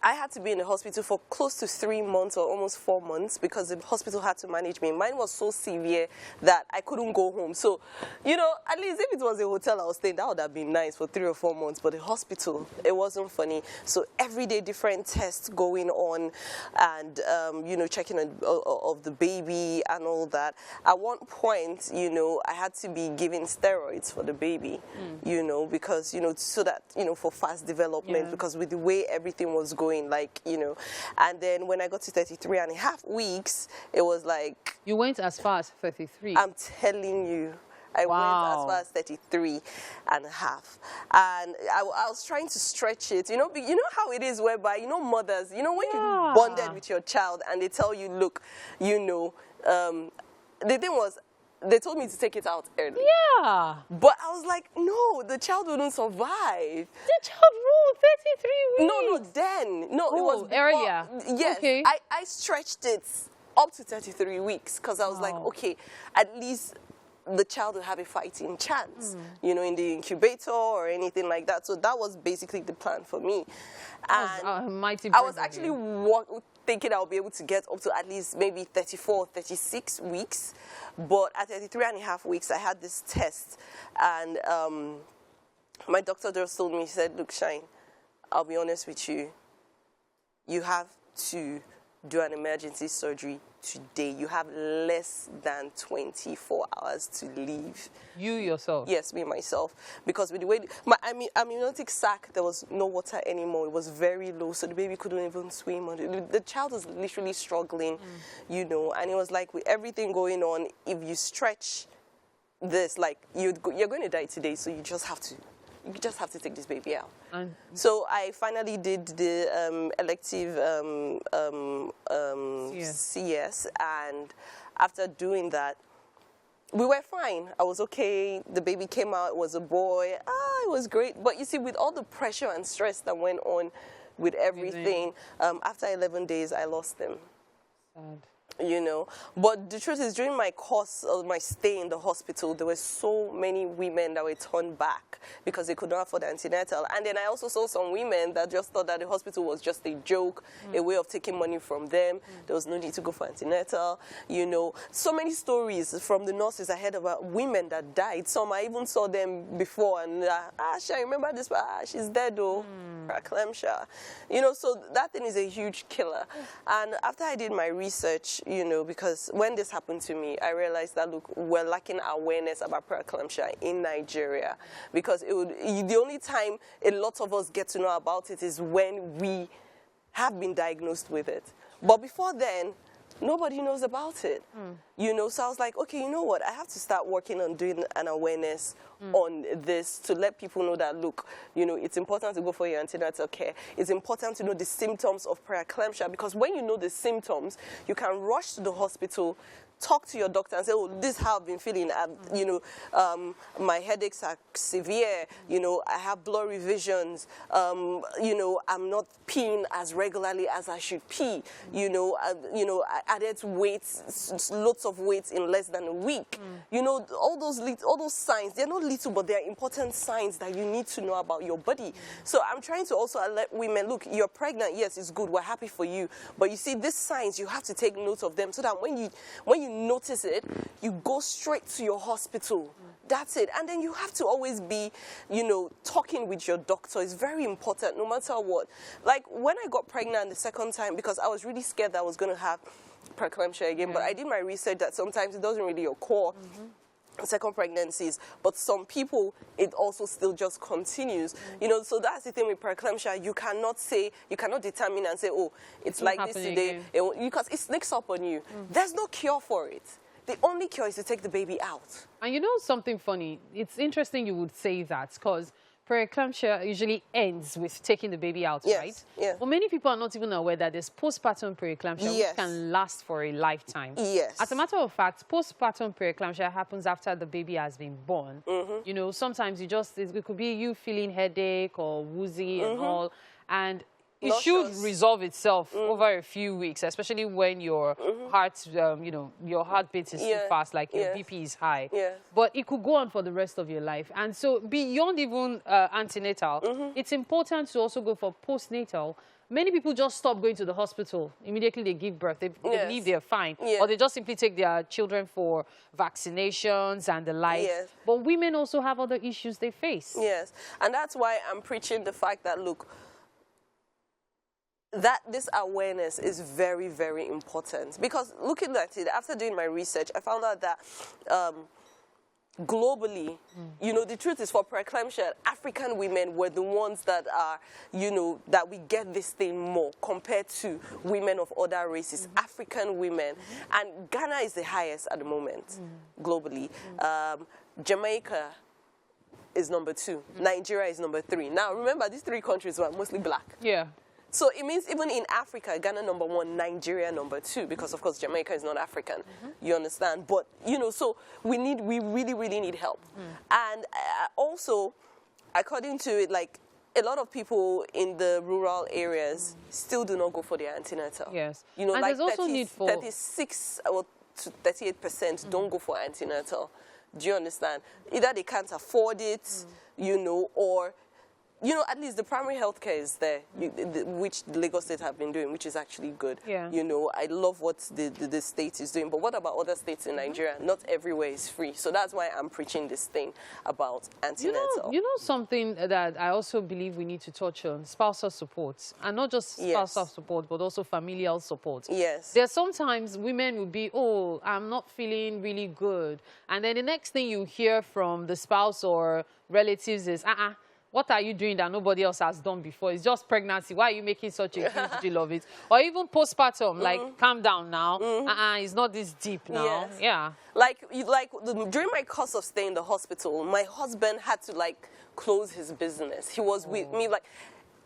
I had to be in the hospital for close to 3 months or almost 4 months because the hospital had to manage me. Mine was so severe that I couldn't go home. So, you know, at least if it was a hotel I was staying, that would have been nice for 3 or 4 months. But the hospital, it wasn't funny. So every day different tests going on and, you know, checking on of the baby and all that. At one point, you know, I had to be giving steroids for the baby, you know, because, you know, so that, you know, for fast development, because with the way everything was going, like, you know. And then when I got to 33 and a half weeks, it was like... You went as far as 33? I'm telling you. I went as far as 33 and a half. And I was trying to stretch it. You know how it is whereby, you know, mothers, you know, when you bonded with your child and they tell you, look, you know, the thing was, they told me to take it out early. Yeah. But I was like, no, the child wouldn't survive. The child ruled 33 weeks. No, then. No, it was before, earlier. Yes. Okay. I stretched it up to 33 weeks because I was like, okay, at least the child will have a fighting chance, you know, in the incubator or anything like that. So that was basically the plan for me. And I was actually thinking I'll be able to get up to at least maybe 34, 36 weeks. But at 33 and a half weeks, I had this test. And my doctor just told me, he said, look, Shine, I'll be honest with you. you have to do an emergency surgery today. You have less than 24 hours to leave. You yourself? Yes, me, myself. Because with the way, amniotic sac, there was no water anymore. It was very low, so the baby couldn't even swim. The child was literally struggling, you know, and it was like with everything going on, if you stretch this, like, you're going to die today, so you just have to take this baby out. So I finally did the elective CS, and after doing that, we were fine. I was okay. The baby came out. It was a boy. It was great. But you see, with all the pressure and stress that went on with everything, after 11 days, I lost him. Sad. You know, but the truth is, during my course of my stay in the hospital, there were so many women that were turned back because they could not afford antenatal. And then I also saw some women that just thought that the hospital was just a joke, a way of taking money from them. There was no need to go for antenatal. You know, so many stories from the nurses I heard about women that died. Some I even saw them before, and I remember this, but she's dead though. Preeclampsia. You know, so that thing is a huge killer. And after I did my research, you know, because when this happened to me, I realized that, look, we're lacking awareness about preeclampsia in Nigeria, because the only time a lot of us get to know about it is when we have been diagnosed with it. But before then, nobody knows about it, you know. So I was like, okay, you know what? I have to start working on doing an awareness on this to let people know that, look, you know, it's important to go for your antenatal care. It's important to know the symptoms of preeclampsia, because when you know the symptoms, you can rush to the hospital, talk to your doctor and say, oh, this is how I've been feeling. You know, my headaches are severe. You know, I have blurry visions. You know, I'm not peeing as regularly as I should pee. You know, I added weight, lots of weight in less than a week. You know, all those signs, they're not little, but they're important signs that you need to know about your body. So I'm trying to also let women, look, you're pregnant, yes, it's good, we're happy for you. But you see, these signs, you have to take note of them so that when you notice it, you go straight to your hospital. That's it. And then you have to always be, you know, talking with your doctor. It's very important, no matter what. Like when I got pregnant the second time, because I was really scared that I was going to have preeclampsia again, but I did my research that sometimes it doesn't really occur. Second pregnancies, but some people it also still just continues, you know. So that's the thing with preeclampsia. You cannot determine and say, oh, it's like this today, because it sneaks up on you. There's no cure for it. The only cure is to take the baby out. And you know something funny? It's interesting you would say that, because preeclampsia usually ends with taking the baby out, right? Yeah. But many people are not even aware that there's postpartum preeclampsia, which can last for a lifetime. Yes. As a matter of fact, postpartum preeclampsia happens after the baby has been born. You know, sometimes it could be you feeling headache or woozy and all, and it should resolve itself over a few weeks, especially when your heart, you know, your heartbeat is too fast, like your BP is high. But it could go on for the rest of your life. And so beyond even antenatal, it's important to also go for postnatal. Many people just stop going to the hospital. Immediately they give birth. They believe they're fine. Or they just simply take their children for vaccinations and the like. But women also have other issues they face. And that's why I'm preaching the fact that, look, that this awareness is very, very important. Because looking at it, after doing my research, I found out that globally, you know, the truth is, for preeclampsia, African women were the ones that are, you know, that we get this thing more compared to women of other races, African women. And Ghana is the highest at the moment, globally. Jamaica is number 2. Nigeria is number 3. Now, remember, these 3 countries were mostly black. So it means even in Africa, Ghana number 1, Nigeria number 2, because of course Jamaica is not African. You understand? But you know, so we really, really need help. And also, according to it, like a lot of people in the rural areas still do not go for their antenatal. You know, and like there's also need for 36 or to 38% don't go for antenatal. Do you understand? Either they can't afford it, you know, or you know, at least the primary health care is there, which the Lagos State have been doing, which is actually good. Yeah. You know, I love what the state is doing. But what about other states in Nigeria? Not everywhere is free. So that's why I'm preaching this thing about antenatal. You know something that I also believe we need to touch on? Spousal support. And not just spousal support, but also familial support. Yes. There's sometimes women will be, oh, I'm not feeling really good. And then the next thing you hear from the spouse or relatives is, what are you doing that nobody else has done before? It's just pregnancy. Why are you making such a huge deal of it? Or even postpartum, like, calm down now. It's not this deep now. Yes. Yeah. During my course of stay in the hospital, my husband had to, like, close his business. He was with me, like,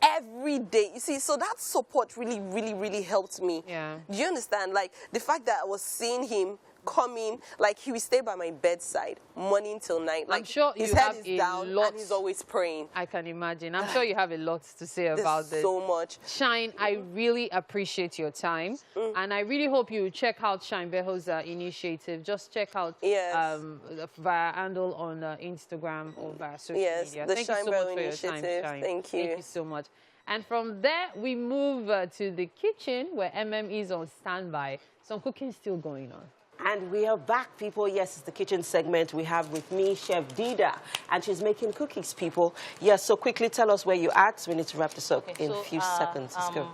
every day. You see, so that support really, really, really helped me. Yeah. Do you understand? Like, the fact that I was seeing him coming, like, he will stay by my bedside morning till night. Like, I'm sure his you head have is a down lot. and he's always praying. I can imagine. I'm sure you have a lot to say about this. So much. Shine, I really appreciate your time. And I really hope you check out Shine Beho's initiative. Just check out via handle on Instagram or via social media. The Thank Shine you so Beho much for your initiative. time, Shine. Thank you. Thank you so much. And from there, we move to the kitchen where is on standby. Some cooking still going on. And we are back, people. Yes, it's the kitchen segment. We have with me Chef Dida, and she's making cookies, people. Yes, so quickly tell us where you're at. We need to wrap this up in a few seconds. Let's go.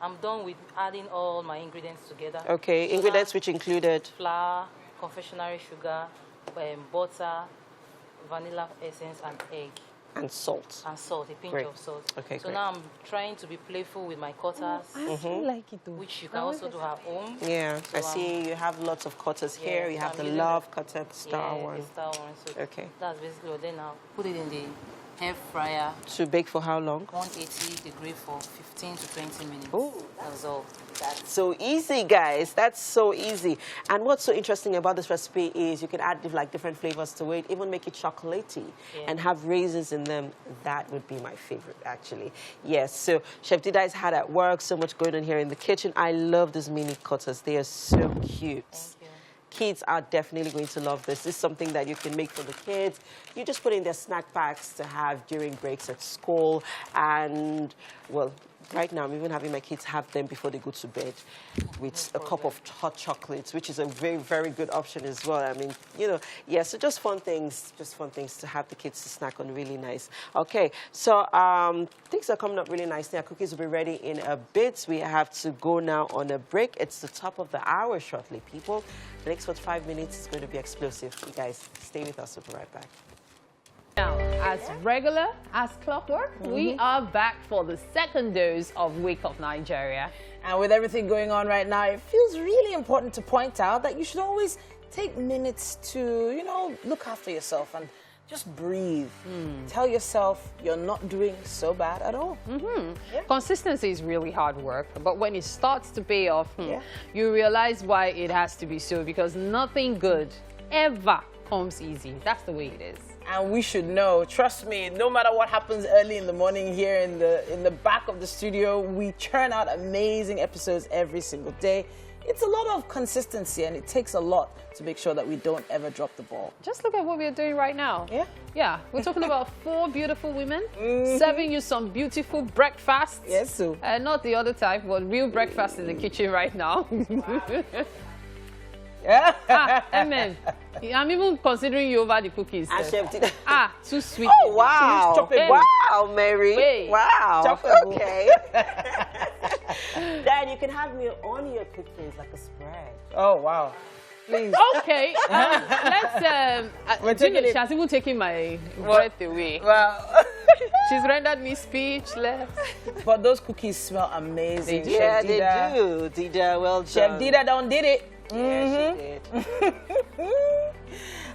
I'm done with adding all my ingredients together. Okay, Sugar, ingredients which included? Flour, confectionery sugar, butter, vanilla essence, and egg. And salt. And salt, a pinch of salt. Okay, so now I'm trying to be playful with my cutters. I like it though. Which you can also do at home. Yeah, so, I see you have lots of cutters here. You have the Love cutter, Star one. The Star one. So okay. That's basically what. Then I'll put it in the air fryer. To bake for how long? 180 degrees for 15 to 20 minutes. Oh, that's all. That's so easy, guys. That's so easy. And what's so interesting about this recipe is you can add like different flavors to it, even make it chocolatey and have raisins in them. That would be my favorite, actually. Yes. So Chef Dida is hard at work. So much going on here in the kitchen. I love these mini cutters. They are so cute. Thank you. Kids are definitely going to love this. This is something that you can make for the kids. You just put in their snack packs to have during breaks at school. And, well, right now I'm even having my kids have them before they go to bed with a cup of hot chocolates, which is a very, very good option as well. I mean, you know, yeah, so just fun things to have the kids to snack on, really nice. Okay, so things are coming up really nicely. Our cookies will be ready in a bit. We have to go now on a break. It's the top of the hour shortly, people. The next 45 minutes is going to be explosive. You guys, stay with us. We'll be right back. Now, as regular as clockwork, we are back for the second dose of Wake Up Nigeria. And with everything going on right now, it feels really important to point out that you should always take minutes to, you know, look after yourself and just breathe. Tell yourself you're not doing so bad at all. Consistency is really hard work, but when it starts to pay off, you realize why it has to be so, because nothing good ever comes easy. That's the way it is. And we should know, trust me, no matter what happens early in the morning here in the back of the studio, we churn out amazing episodes every single day. It's a lot of consistency, and it takes a lot to make sure that we don't ever drop the ball. Just look at what we're doing right now. Yeah? Yeah, we're talking about 4 beautiful women serving you some beautiful breakfast. Yes, so. Not the other type, but real breakfast in the kitchen right now. Amen. I'm even considering you over the cookies. Too sweet. Oh, wow. Wow, Mary. Wait. Wow. Okay. Dad, you can have me on your cookies like a spread. Oh, wow. Please. Okay. Let's. She has even taken my breath away. Well. She's rendered me speechless. But those cookies smell amazing. Yeah, they do. Dida, well done. Chef Dida done did it. Yeah, she did.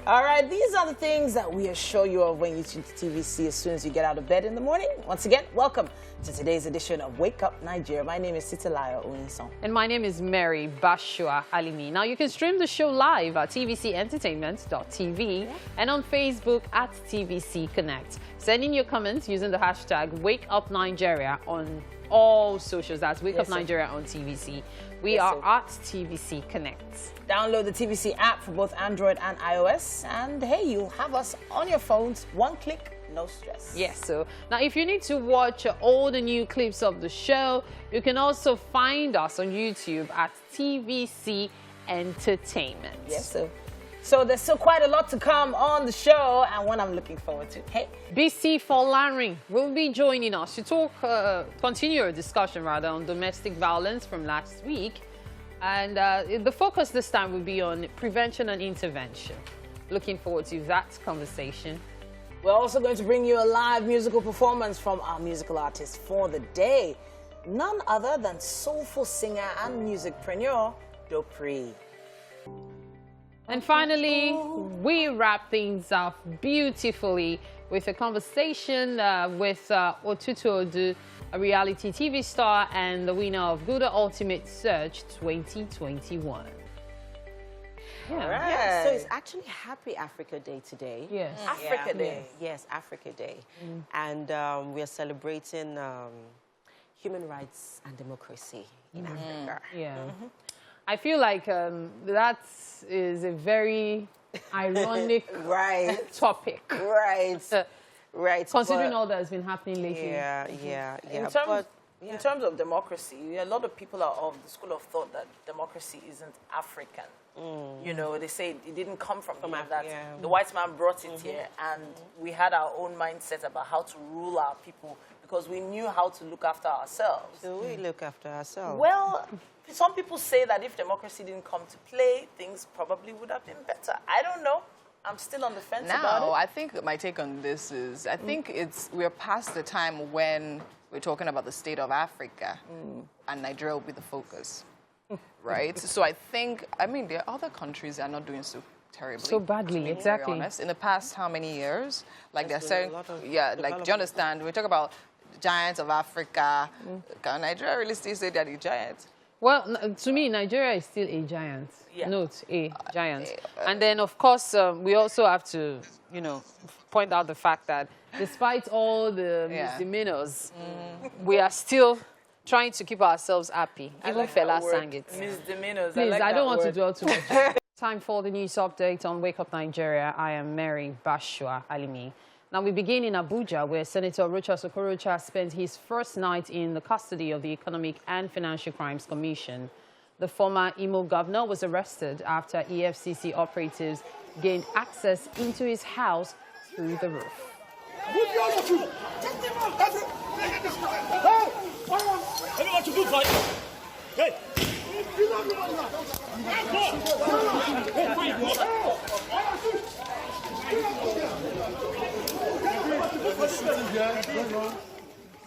All right, these are the things that we assure you of when you tune to TVC as soon as you get out of bed in the morning. Once again, welcome to today's edition of Wake Up Nigeria. My name is Titilayo Onisan. And my name is Mary Bashua Alimi. Now, you can stream the show live at tvcentertainment.tv and on Facebook at TVC Connect. Send in your comments using the hashtag Wake Up Nigeria on all socials. That's Wake Up Nigeria on TVC. We are at TVC Connect. Download the TVC app for both Android and iOS. And hey, you'll have us on your phones, one click no stress. Yes, so now if you need to watch all the new clips of the show, you can also find us on YouTube at TVC Entertainment. Yes, so there's still quite a lot to come on the show, and one I'm looking forward to. Hey, BC Folarin will be joining us to talk, continue our discussion rather on domestic violence from last week. And the focus this time will be on prevention and intervention. Looking forward to that conversation. we're also going to bring you a live musical performance from our musical artist for the day. None other than soulful singer and musicpreneur, Dopri. And finally, we wrap things up beautifully with a conversation with Otutu Odu, a reality TV star and the winner of Good Ultimate Search 2021. Yeah. All right. Yeah, so it's actually Happy Africa Day today. Yes. Africa Day. Yes, Africa Day. And we are celebrating human rights and democracy in Africa. Yeah. I feel like that is a very ironic topic. Right. Considering all that has been happening lately. Yeah. In terms of democracy, a lot of people are of the school of thought that democracy isn't African. You know, they say it didn't come from here, that the white man brought it here, and we had our own mindset about how to rule our people because we knew how to look after ourselves. So we look after ourselves. Well, some people say that if democracy didn't come to play, things probably would have been better. I don't know. I'm still on the fence about it. Now, I think my take on this is, I think we're past the time when we're talking about the state of Africa and Nigeria will be the focus, right? So I think, I mean, there are other countries that are not doing so terribly. So badly, to be exactly. very honest. In the past, how many years? Like they're There's saying, been a lot of do you understand? We talk about the giants of Africa. Can Nigeria really still say they're the giants? Well, to me, Nigeria is still a giant. Yeah. Note, a giant. And then, of course, we also have to, you know, point out the fact that despite all the misdemeanors, we are still trying to keep ourselves happy. Even Fela sang it. Misdemeanors. Please, like I don't want word. to dwell too much. Time for the news update on Wake Up Nigeria. I am Mary Bashua Alimi. Now we begin in Abuja, where Senator Rochas Okorocha spent his first night in the custody of the Economic and Financial Crimes Commission. The former Imo governor was arrested after EFCC operatives gained access into his house through the roof. Everyone to good fight. Hey.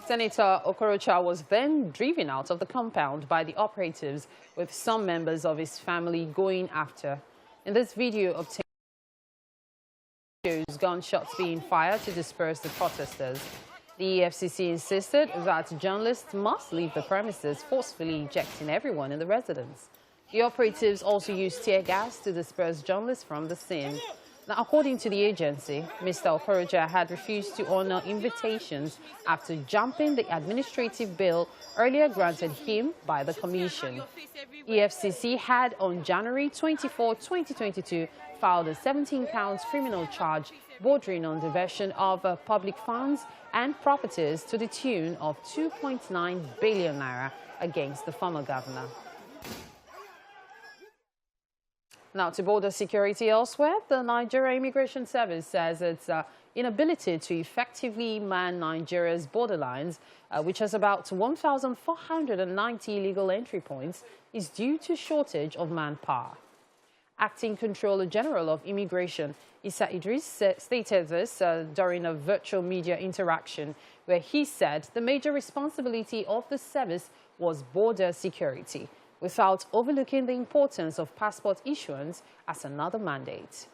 Senator Okorocha was then driven out of the compound by the operatives, with some members of his family going after. In this video obtained, shows gunshots being fired to disperse the protesters. The EFCC insisted that journalists must leave the premises, forcefully ejecting everyone in the residence. The operatives also used tear gas to disperse journalists from the scene. Now, according to the agency, Mr. Okorocha had refused to honor invitations after jumping the administrative bill earlier granted him by the Commission. EFCC had on January 24, 2022, filed a 17-count criminal charge bordering on diversion of public funds and properties to the tune of 2.9 billion naira against the former governor. Now, to border security elsewhere, the Nigeria Immigration Service says its inability to effectively man Nigeria's borderlines, which has about 1,490 illegal entry points, is due to shortage of manpower. Acting Controller General of Immigration, Issa Idris, stated this during a virtual media interaction where he said the major responsibility of the service was border security, without overlooking the importance of passport issuance as another mandate.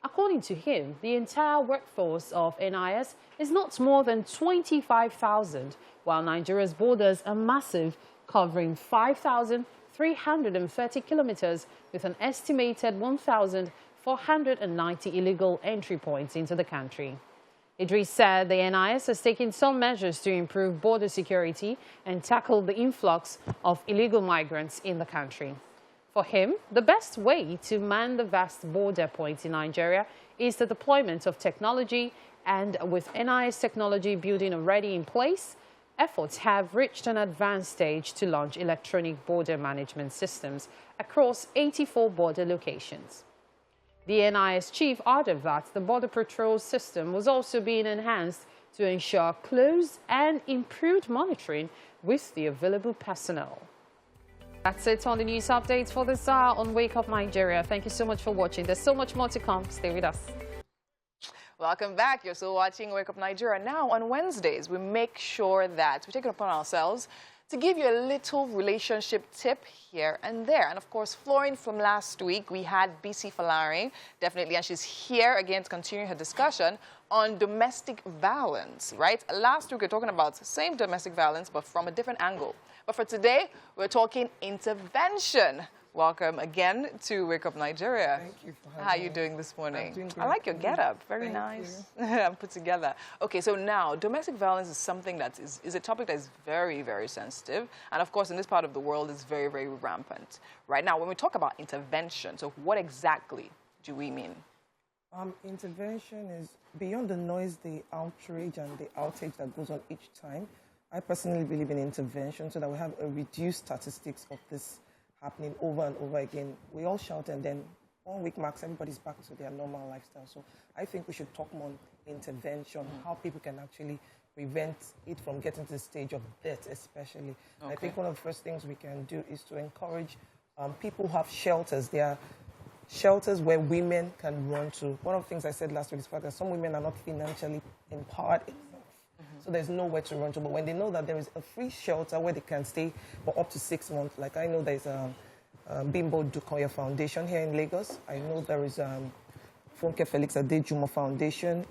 According to him, the entire workforce of NIS is not more than 25,000, while Nigeria's borders are massive, covering 5,330 kilometers with an estimated 1,490 illegal entry points into the country. Idris said the NIS has taken some measures to improve border security and tackle the influx of illegal migrants in the country. For him, the best way to man the vast border points in Nigeria is the deployment of technology And with NIS technology building already in place, efforts have reached an advanced stage to launch electronic border management systems across 84 border locations. The NIS chief added that the border patrol system was also being enhanced to ensure close and improved monitoring with the available personnel. That's it on the news updates for this hour on Wake Up Nigeria. Thank you so much for watching. There's so much more to come. Stay with us. Welcome back. You're still watching Wake Up Nigeria. Now, on Wednesdays, we make sure that we take it upon ourselves to give you a little relationship tip here and there. And of course, flooring from last week, we had BC Falari, definitely, and she's here again to continue her discussion on domestic violence, right? Last week, we were talking about the same domestic violence, but from a different angle. But for today, we're talking intervention. Welcome again to Wake Up Nigeria. Thank you for having me. How are you doing this morning? I'm doing great. I like your getup. Very nice. Put together. Okay, so now domestic violence is something that is a topic that is very, very sensitive. And of course, in this part of the world, it's very, very rampant. Right now, when we talk about intervention, so what exactly do we mean? Intervention is beyond the noise, the outrage, and the outage that goes on each time. I personally believe in intervention so that we have a reduced statistics of this happening over and over again. We all shout and then 1 week marks, everybody's back to their normal lifestyle. So I think we should talk more on intervention, how people can actually prevent it from getting to the stage of death, especially. Okay. I think one of the first things we can do is to encourage people who have shelters. There are shelters where women can run to. One of the things I said last week is that some women are not financially empowered enough. So there's nowhere to run to. But when they know that there is a free shelter where they can stay for up to 6 months, like I know there's Bimbo Dukoya Foundation here in Lagos. I know there is Funke Felix Adejumo Foundation.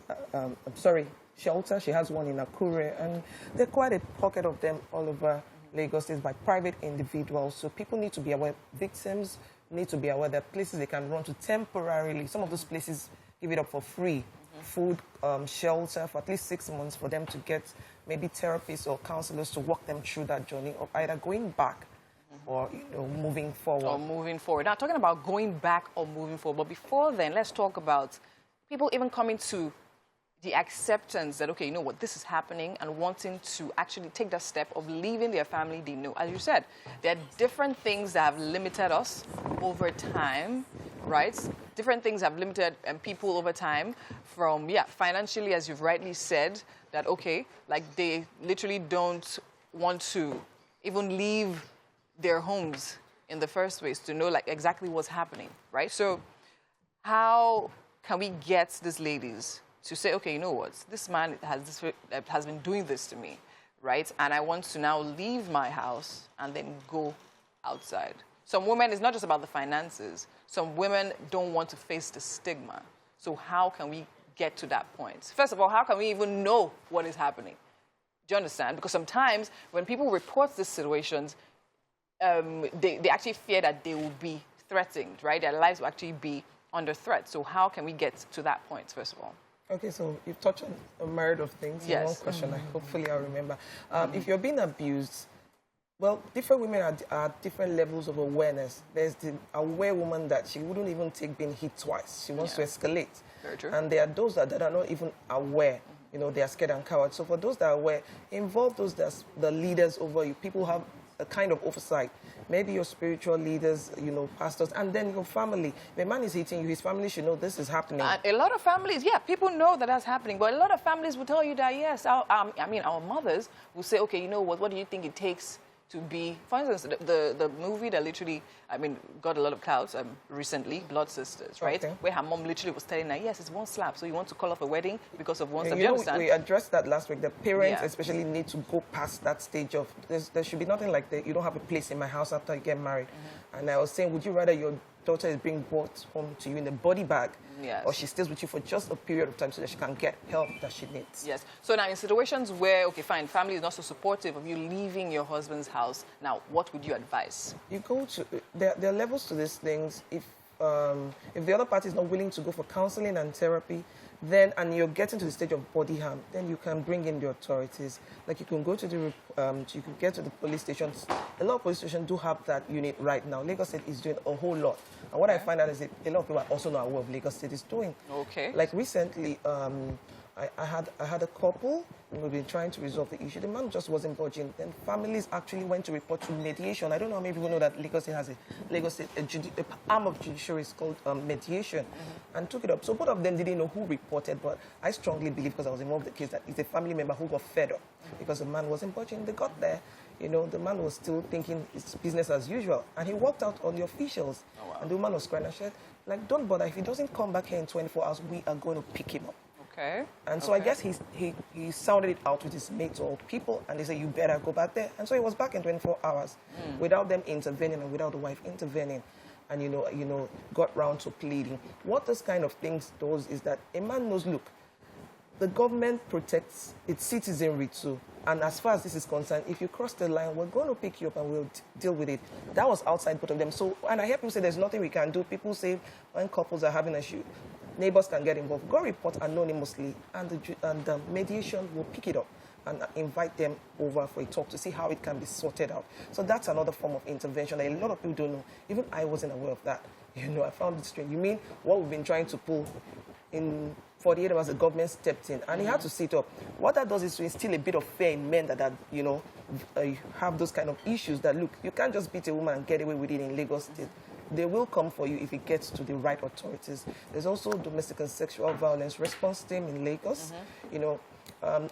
Shelter. She has one in Akure. And there are quite a pocket of them all over Lagos. It's by private individuals. So people need to be aware. Victims need to be aware that places they can run to temporarily. Some of those places give it up for free. Food, shelter for at least 6 months for them to get maybe therapists or counselors to walk them through that journey of either going back or moving forward. Now, talking about going back or moving forward, but before then, let's talk about people even coming to the acceptance that, okay, you know what, this is happening, and wanting to actually take that step of leaving their family they know. As you said, there are different things that have limited us over time, right? Different things have limited people over time from, financially, as you've rightly said, that, okay, like they literally don't want to even leave their homes in the first place to know like exactly what's happening, right? So how can we get these ladies to say, okay, you know what, this man has been doing this to me, right? And I want to now leave my house and then go outside. Some women, it's not just about the finances. Some women don't want to face the stigma. So how can we get to that point? First of all, how can we even know what is happening? Do you understand? Because sometimes when people report these situations, they actually fear that they will be threatened, right? Their lives will actually be under threat. So how can we get to that point, first of all? Okay, so you've touched on a myriad of things. Yes. One question, hopefully I'll remember. If you're being abused, well, different women are at different levels of awareness. There's the aware woman that she wouldn't even take being hit twice. She wants to escalate. Very true. And there are those that are not even aware. You know, they are scared and coward. So for those that are aware, involve those that's the leaders over you. People who have a kind of oversight. Maybe your spiritual leaders, you know, pastors, and then your family. If a man is hitting you, his family should know this is happening. A lot of families, people know that that's happening, but a lot of families will tell you that, yes, our mothers will say, okay, you know what do you think it takes to be, for instance, the movie that literally, got a lot of clouds recently, Blood Sisters, right? Okay. Where her mom literally was telling her, yes, it's one slap, so you want to call off a wedding because of one slap. You understand? We addressed that last week. The parents especially need to go past that stage of, there should be nothing like that. You don't have a place in my house after you get married. And I was saying, would you rather your daughter is being brought home to you in a body bag, or she stays with you for just a period of time so that she can get help that she needs? Yes. So now in situations where, okay, fine, family is not so supportive of you leaving your husband's house, now what would you advise? You go to, there are levels to these things. If the other party is not willing to go for counseling and therapy, then, and you're getting to the stage of body harm, then you can bring in the authorities. Like you can go to you can get to the police stations. A lot of police stations do have that unit right now. Lagos State is doing a whole lot. And what I find out is that a lot of people are also not aware of Lagos State is doing. Okay. Like recently, I had a couple, and we've been trying to resolve the issue. The man just wasn't budging. Then families actually went to report to mediation. I don't know how many people know that Lagos State has a arm of judiciary is called mediation, and took it up. So both of them didn't know who reported, but I strongly believe, because I was involved in the case, that it's a family member who got fed up because the man wasn't budging. They got there. You know, the man was still thinking it's business as usual, and he walked out on the officials. Oh, wow. And the woman was crying and said, like, don't bother. If he doesn't come back here in 24 hours, we are going to pick him up. Okay. And so I guess he sounded it out with his mates or people, and they said, you better go back there. And so he was back in 24 hours without them intervening and without the wife intervening. And, you know, got round to pleading. What this kind of things does is that a man knows, look, the government protects its citizenry too. And as far as this is concerned, if you cross the line, we're going to pick you up and we'll deal with it. That was outside both of them. So, and I hear people say there's nothing we can do. People say when couples are having an issue, neighbors can get involved. Go report anonymously, and the mediation will pick it up and invite them over for a talk to see how it can be sorted out. So that's another form of intervention that a lot of people don't know. Even I wasn't aware of that. You know, I found it strange. You mean what we've been trying to pull in 48 hours, the government stepped in, and he had to sit up. What that does is to instill a bit of fear in men that you know, have those kind of issues that, look, you can't just beat a woman and get away with it in Lagos State. They will come for you if it gets to the right authorities. There's also domestic and sexual violence response team in Lagos. You know,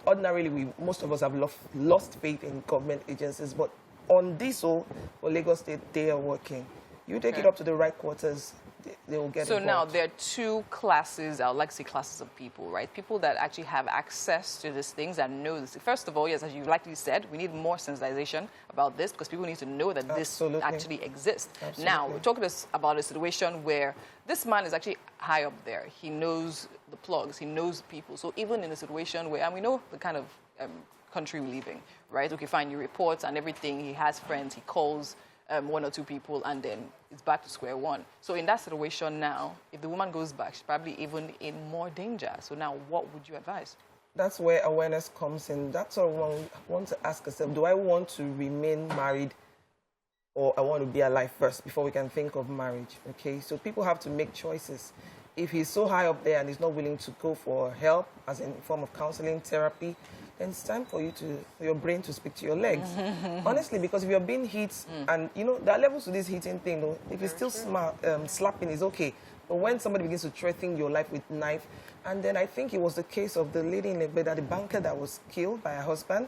ordinarily, most of us have lost faith in government agencies, but on this, for Lagos State, they are working. You take it up to the right quarters, they will get involved. Now there are two classes, I would like to say classes of people, right? People that actually have access to these things and know this. First of all, yes, as you likely said, we need more sensitization about this because people need to know that this actually exists. Absolutely. Now, we're talking about a situation where this man is actually high up there. He knows the plugs, he knows people. So even in a situation where, and we know the kind of country we live in, right? Okay, fine, you report and everything, he has friends, he calls one or two people, and then it's back to square one. So in that situation now, if the woman goes back, she's probably even in more danger. So now what would you advise? That's where awareness comes in. That's what one want to ask yourself. Do I want to remain married, or I want to be alive first before we can think of marriage? Okay, so people have to make choices. If he's so high up there and he's not willing to go for help, as in form of counseling, therapy, then it's time for your brain to speak to your legs. Honestly, because if you're being hit, and you know, there are levels to this hitting thing, though. If it's still slapping, is okay. But when somebody begins to threaten your life with knife, and then I think it was the case of the lady in Lebeda, the banker that was killed by her husband,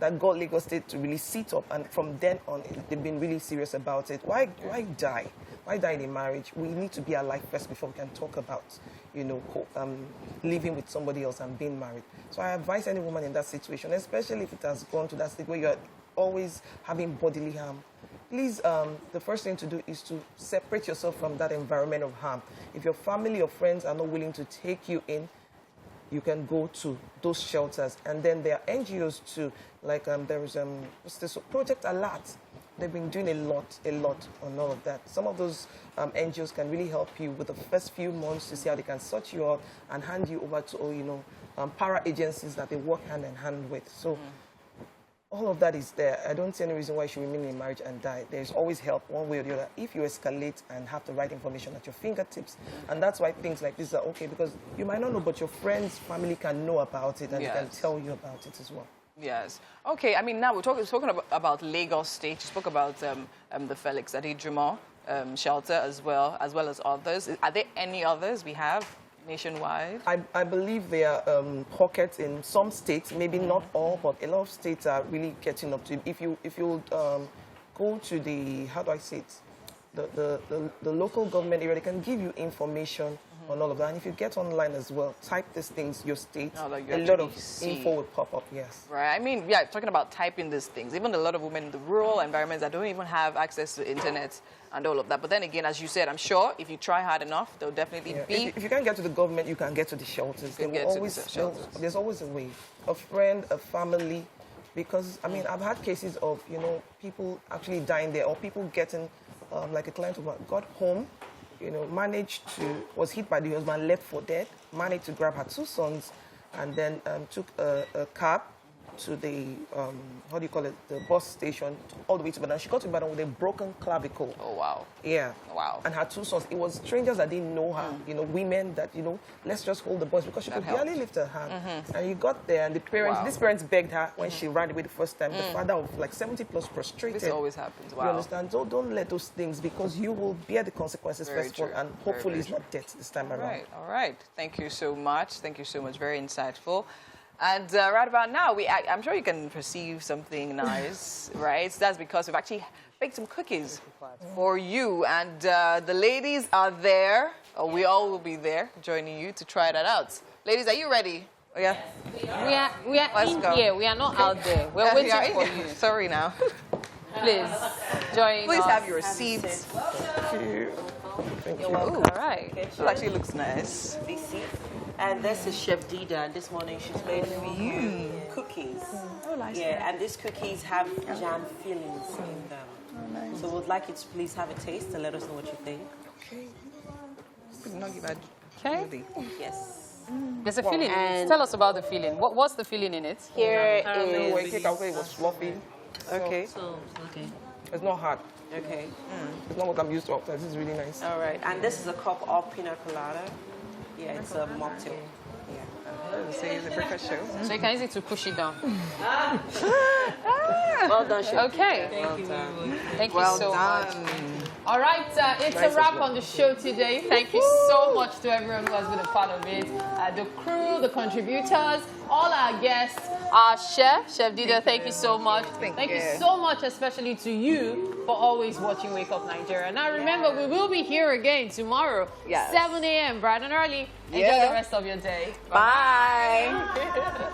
that got Lagos State to really sit up, and from then on, they've been really serious about it. Why die? Why die in a marriage? We need to be alive first before we can talk about, you know, living with somebody else and being married. So I advise any woman in that situation, especially if it has gone to that state where you're always having bodily harm. Please, the first thing to do is to separate yourself from that environment of harm. If your family or friends are not willing to take you in, you can go to those shelters. And then there are NGOs too, like there is Project Alert. They've been doing a lot on all of that. Some of those NGOs can really help you with the first few months to see how they can sort you out and hand you over to, you know, para agencies that they work hand in hand with. So all of that is there. I don't see any reason why you should remain in marriage and die. There's always help one way or the other if you escalate and have the right information at your fingertips. And that's why things like this are okay, because you might not know, but your friends, family can know about it, and they can tell you about it as well. Yes. Okay, I mean, now we're talking about Lagos State. You spoke about the Felix Adedjumo shelter as well as others. Are there any others we have nationwide? I believe there are pockets in some states, maybe not all, but a lot of states are really getting up to it. If you go to the, how do I say it, the local government area, they can give you information on all of that. And if you get online as well, type these things, your state, a lot of info will pop up, yes. Right, I mean, yeah, talking about typing these things, even a lot of women in the rural environments that don't even have access to internet and all of that. But then again, as you said, I'm sure if you try hard enough, there'll definitely be... If you can't get to the government, you can get to the shelters. There's always a way. A friend, a family, because, I mean, I've had cases of, you know, people actually dying there, or people getting, like a client of mine, got home, you know, was hit by the husband, left for dead, managed to grab her two sons, and then took a cab to the, how do you call it, the bus station, all the way to Ibadan. She got to Ibadan with a broken clavicle. Oh, wow. Yeah. Wow. And her 2 sons. It was strangers that didn't know her, you know, women that, you know, let's just hold the bus because she could barely lift her hand. And you got there and the parents, these parents begged her when she ran away the first time. The father of like 70 plus prostrated. This always happens. Wow. You understand? So don't let those things, because you will bear the consequences Very first of all, true. and hopefully it's not death this time around. All right. Thank you so much. Thank you so much. Very insightful. And right about now, I'm sure you can perceive something nice, right? That's because we've actually baked some cookies for you. And the ladies are there. We all will be there joining you to try that out. Ladies, are you ready? Oh, yeah? We are Let's in go. here. We are not out there. We're waiting for you. Sorry now. Please join Please us. have your seats. Thank you. Ooh, all right. It actually looks nice. This seat. And this is Chef Dida, and this morning she's made for you cookies. Oh, nice. Yeah, and these cookies have jam fillings in them. Oh, nice. So we'd like you to please have a taste and let us know what you think. Okay. Could not give a Okay. Yes. There's a filling. And Tell us about the filling. What's the filling in it? When Here I is... cake, I it was fluffy. Okay. Okay. It's not hard. Okay. It's not what I'm used to. This is really nice. All right. And this is a cup of pina colada. Yeah, it's a mocktail. say the breakfast show. So you can use it to push it down. Well done, Chef. Okay. Thank you so much. All right, it's a wrap on the show today. Thank you so much to everyone who has been a part of it. The crew, the contributors, all our guests, our Chef Dida, thank you so much. Thank you so much, especially to you for always watching Wake Up Nigeria. Now remember, we will be here again tomorrow, 7 a.m. bright and early. Enjoy the rest of your day. Bye.